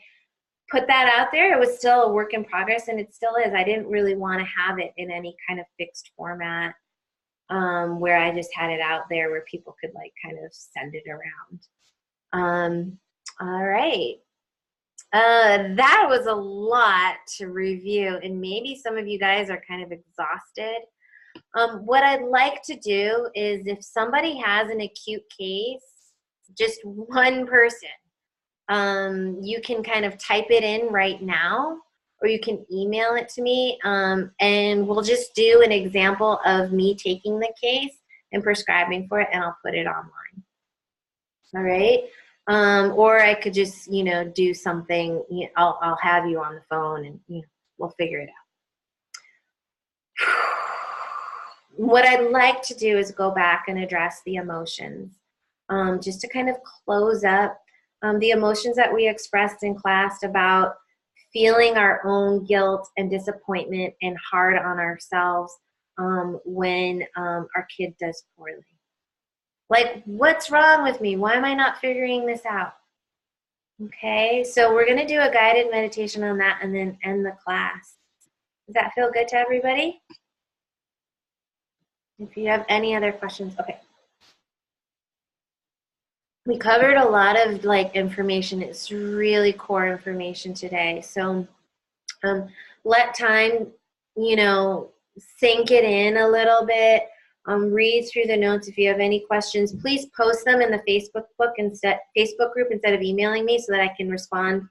put that out there, it was still a work in progress, and it still is. I didn't really want to have it in any kind of fixed format where I just had it out there where people could like kind of send it around. All right. That was a lot to review, and maybe some of you guys are kind of exhausted. What I'd like to do is if somebody has an acute case, just one person, you can kind of type it in right now, or you can email it to me, and we'll just do an example of me taking the case and prescribing for it, and I'll put it online. All right? Or I could just, you know, do something. You know, I'll have you on the phone, and you know, we'll figure it out. What I'd like to do is go back and address the emotions, just to kind of close up the emotions that we expressed in class about feeling our own guilt and disappointment and hard on ourselves when our kid does poorly. Like, what's wrong with me? Why am I not figuring this out? Okay, so we're going to do a guided meditation on that and then end the class. Does that feel good to everybody? If you have any other questions, okay. We covered a lot of like information. It's really core information today. So let time, you know, sink it in a little bit. Read through the notes. If you have any questions, please post them in the Facebook group instead of emailing me so that I can respond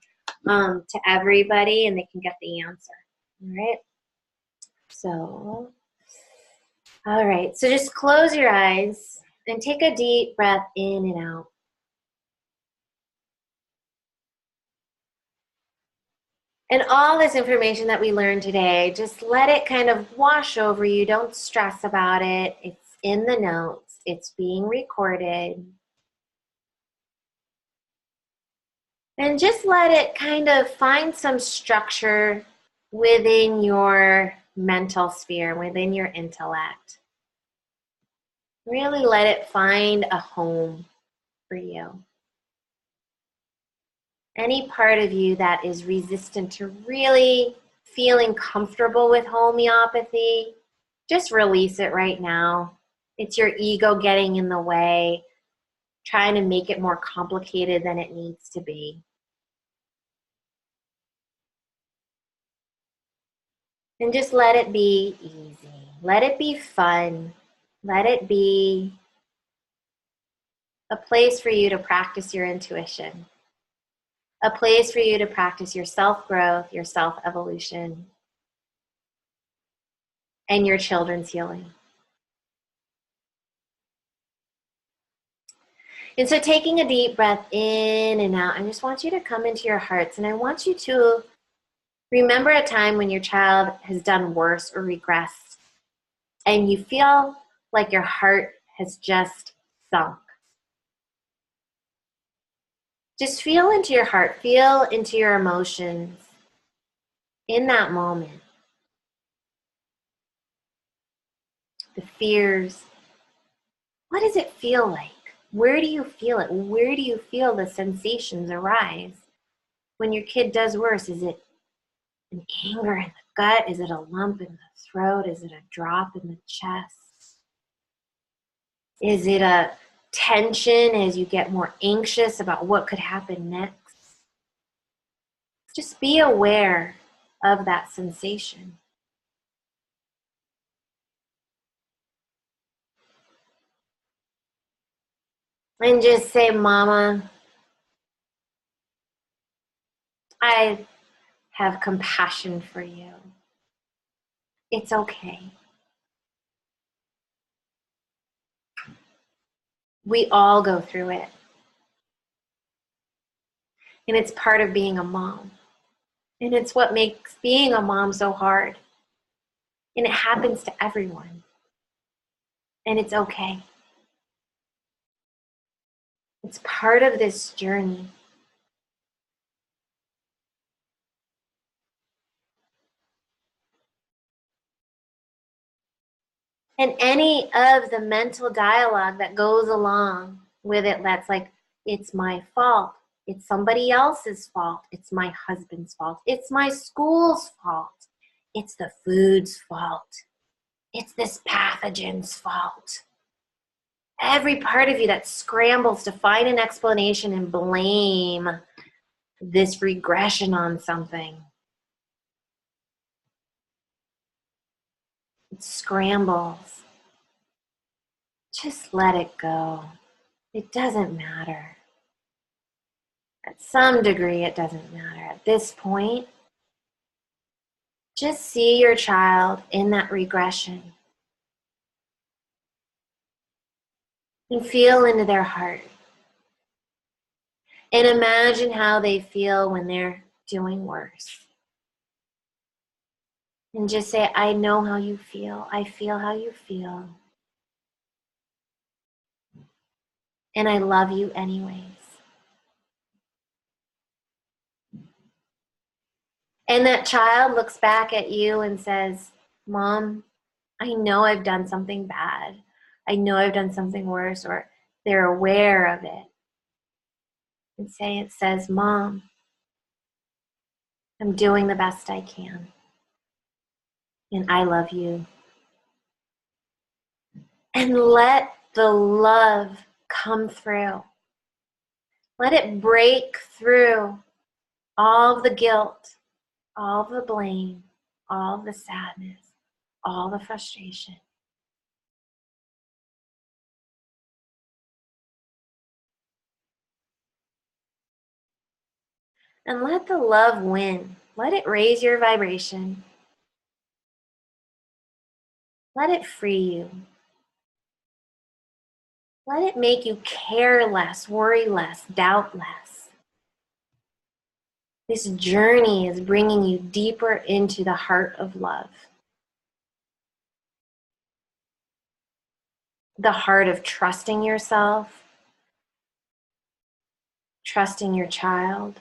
to everybody and they can get the answer. All right. So, all right. So just close your eyes and take a deep breath in and out. And all this information that we learned today, just let it kind of wash over you. Don't stress about it. It's in the notes. It's being recorded. And just let it kind of find some structure within your mental sphere, within your intellect. Really let it find a home for you. Any part of you that is resistant to really feeling comfortable with homeopathy, just release it right now. It's your ego getting in the way, trying to make it more complicated than it needs to be. And just let it be easy. Let it be fun. Let it be a place for you to practice your intuition. A place for you to practice your self-growth, your self-evolution, and your children's healing. And so taking a deep breath in and out, I just want you to come into your hearts, and I want you to remember a time when your child has done worse or regressed, and you feel like your heart has just sunk. Just feel into your heart, feel into your emotions in that moment. The fears. What does it feel like? Where do you feel it? Where do you feel the sensations arise when your kid does worse? Is it an anger in the gut? Is it a lump in the throat? Is it a drop in the chest? Is it a tension as you get more anxious about what could happen next? Just be aware of that sensation. And just say, Mama, I have compassion for you. It's okay. We all go through it. And it's part of being a mom. And it's what makes being a mom so hard. And it happens to everyone. And it's okay. It's part of this journey. And any of the mental dialogue that goes along with it, that's like, it's my fault. It's somebody else's fault. It's my husband's fault. It's my school's fault. It's the food's fault. It's this pathogen's fault. Every part of you that scrambles to find an explanation and blame this regression on something. It scrambles. Just let it go. It doesn't matter. At some degree, it doesn't matter. At this point, just see your child in that regression and feel into their heart. And imagine how they feel when they're doing worse. And just say, I know how you feel. I feel how you feel. And I love you anyways. And that child looks back at you and says, Mom, I know I've done something bad. I know I've done something worse, or they're aware of it. And say, it says, Mom, I'm doing the best I can. And I love you. And let the love come through. Let it break through all the guilt, all the blame, all the sadness, all the frustration. And let the love win. Let it raise your vibration. Let it free you. Let it make you care less, worry less, doubt less. This journey is bringing you deeper into the heart of love. The heart of trusting yourself, trusting your child.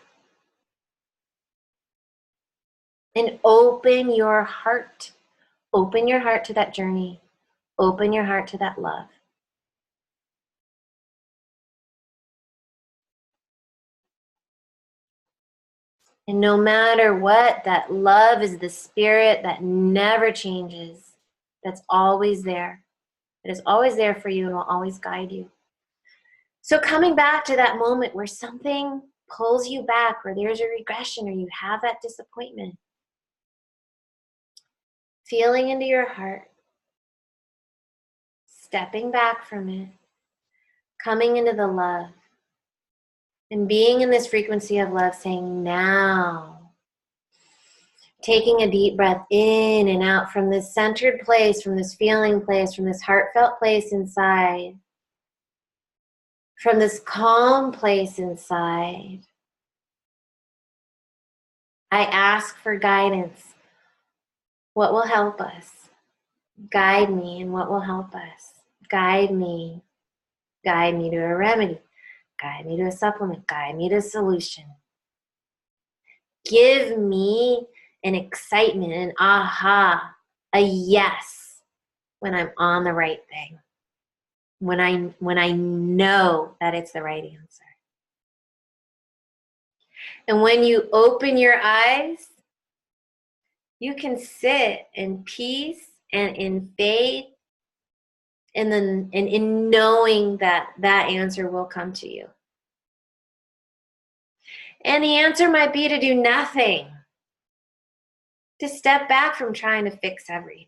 And open your heart. Open your heart to that journey. Open your heart to that love. And no matter what, that love is the spirit that never changes. That's always there. It is always there for you and will always guide you. So coming back to that moment where something pulls you back, or there's a regression, or you have that disappointment, feeling into your heart, stepping back from it, coming into the love, and being in this frequency of love, saying now, taking a deep breath in and out from this centered place, from this feeling place, from this heartfelt place inside, from this calm place inside. I ask for guidance. What will help us? Guide me in what will help us. Guide me. Guide me to a remedy. Guide me to a supplement. Guide me to a solution. Give me an excitement, an aha, a yes when I'm on the right thing. When I know that it's the right answer. And when you open your eyes, you can sit in peace and in faith and in knowing that that answer will come to you. And the answer might be to do nothing. To step back from trying to fix everything.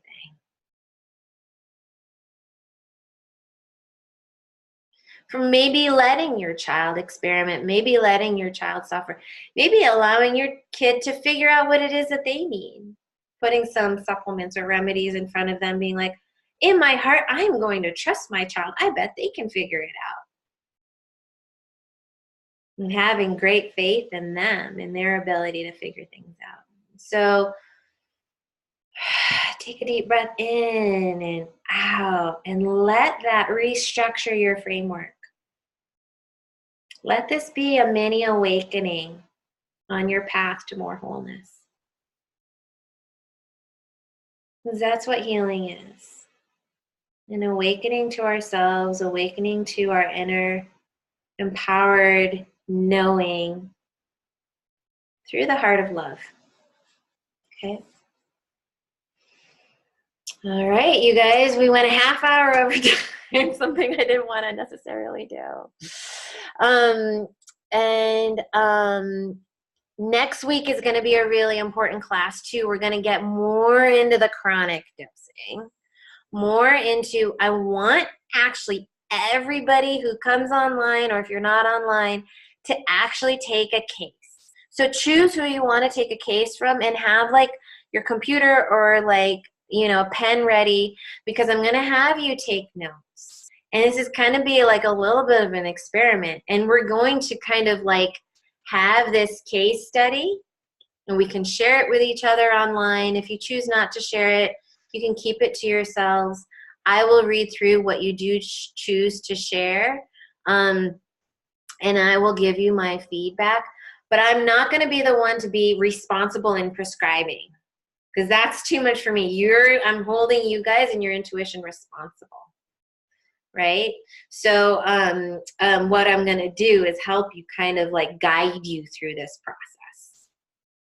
From maybe letting your child experiment, maybe letting your child suffer, maybe allowing your kid to figure out what it is that they need. Putting some supplements or remedies in front of them, being like, in my heart, I am going to trust my child. I bet they can figure it out. And having great faith in them and their ability to figure things out. So take a deep breath in and out and let that restructure your framework. Let this be a mini awakening on your path to more wholeness. Because that's what healing is. An awakening to ourselves, awakening to our inner empowered knowing through the heart of love. Okay? All right, you guys, we went a half hour over time, something I didn't want to necessarily do. Next week is going to be a really important class too. We're going to get more into the chronic dosing, more into, I want actually everybody who comes online, or if you're not online, to actually take a case. So choose who you want to take a case from and have like your computer or like, you know, a pen ready, because I'm going to have you take notes. And this is kind of be like a little bit of an experiment. And we're going to kind of like have this case study, and we can share it with each other online. If you choose not to share it, you can keep it to yourselves. I will read through what you do choose to share, and I will give you my feedback. But I'm not going to be the one to be responsible in prescribing, because that's too much for me. I'm holding you guys and your intuition responsible. Right? So what I'm going to do is help you, kind of like guide you through this process.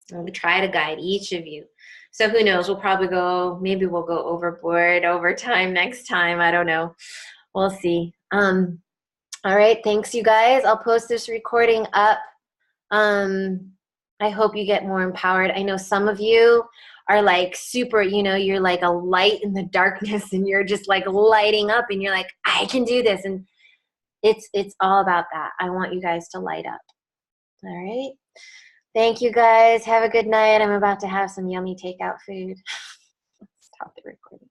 I'm going to try to guide each of you. So who knows, maybe we'll go overboard over time next time. I don't know. We'll see. All right. Thanks, you guys. I'll post this recording up. I hope you get more empowered. I know some of you are like super, you know, you're like a light in the darkness and you're just like lighting up and you're like, I can do this. And it's all about that. I want you guys to light up. All right. Thank you guys. Have a good night. I'm about to have some yummy takeout food. Stop the recording.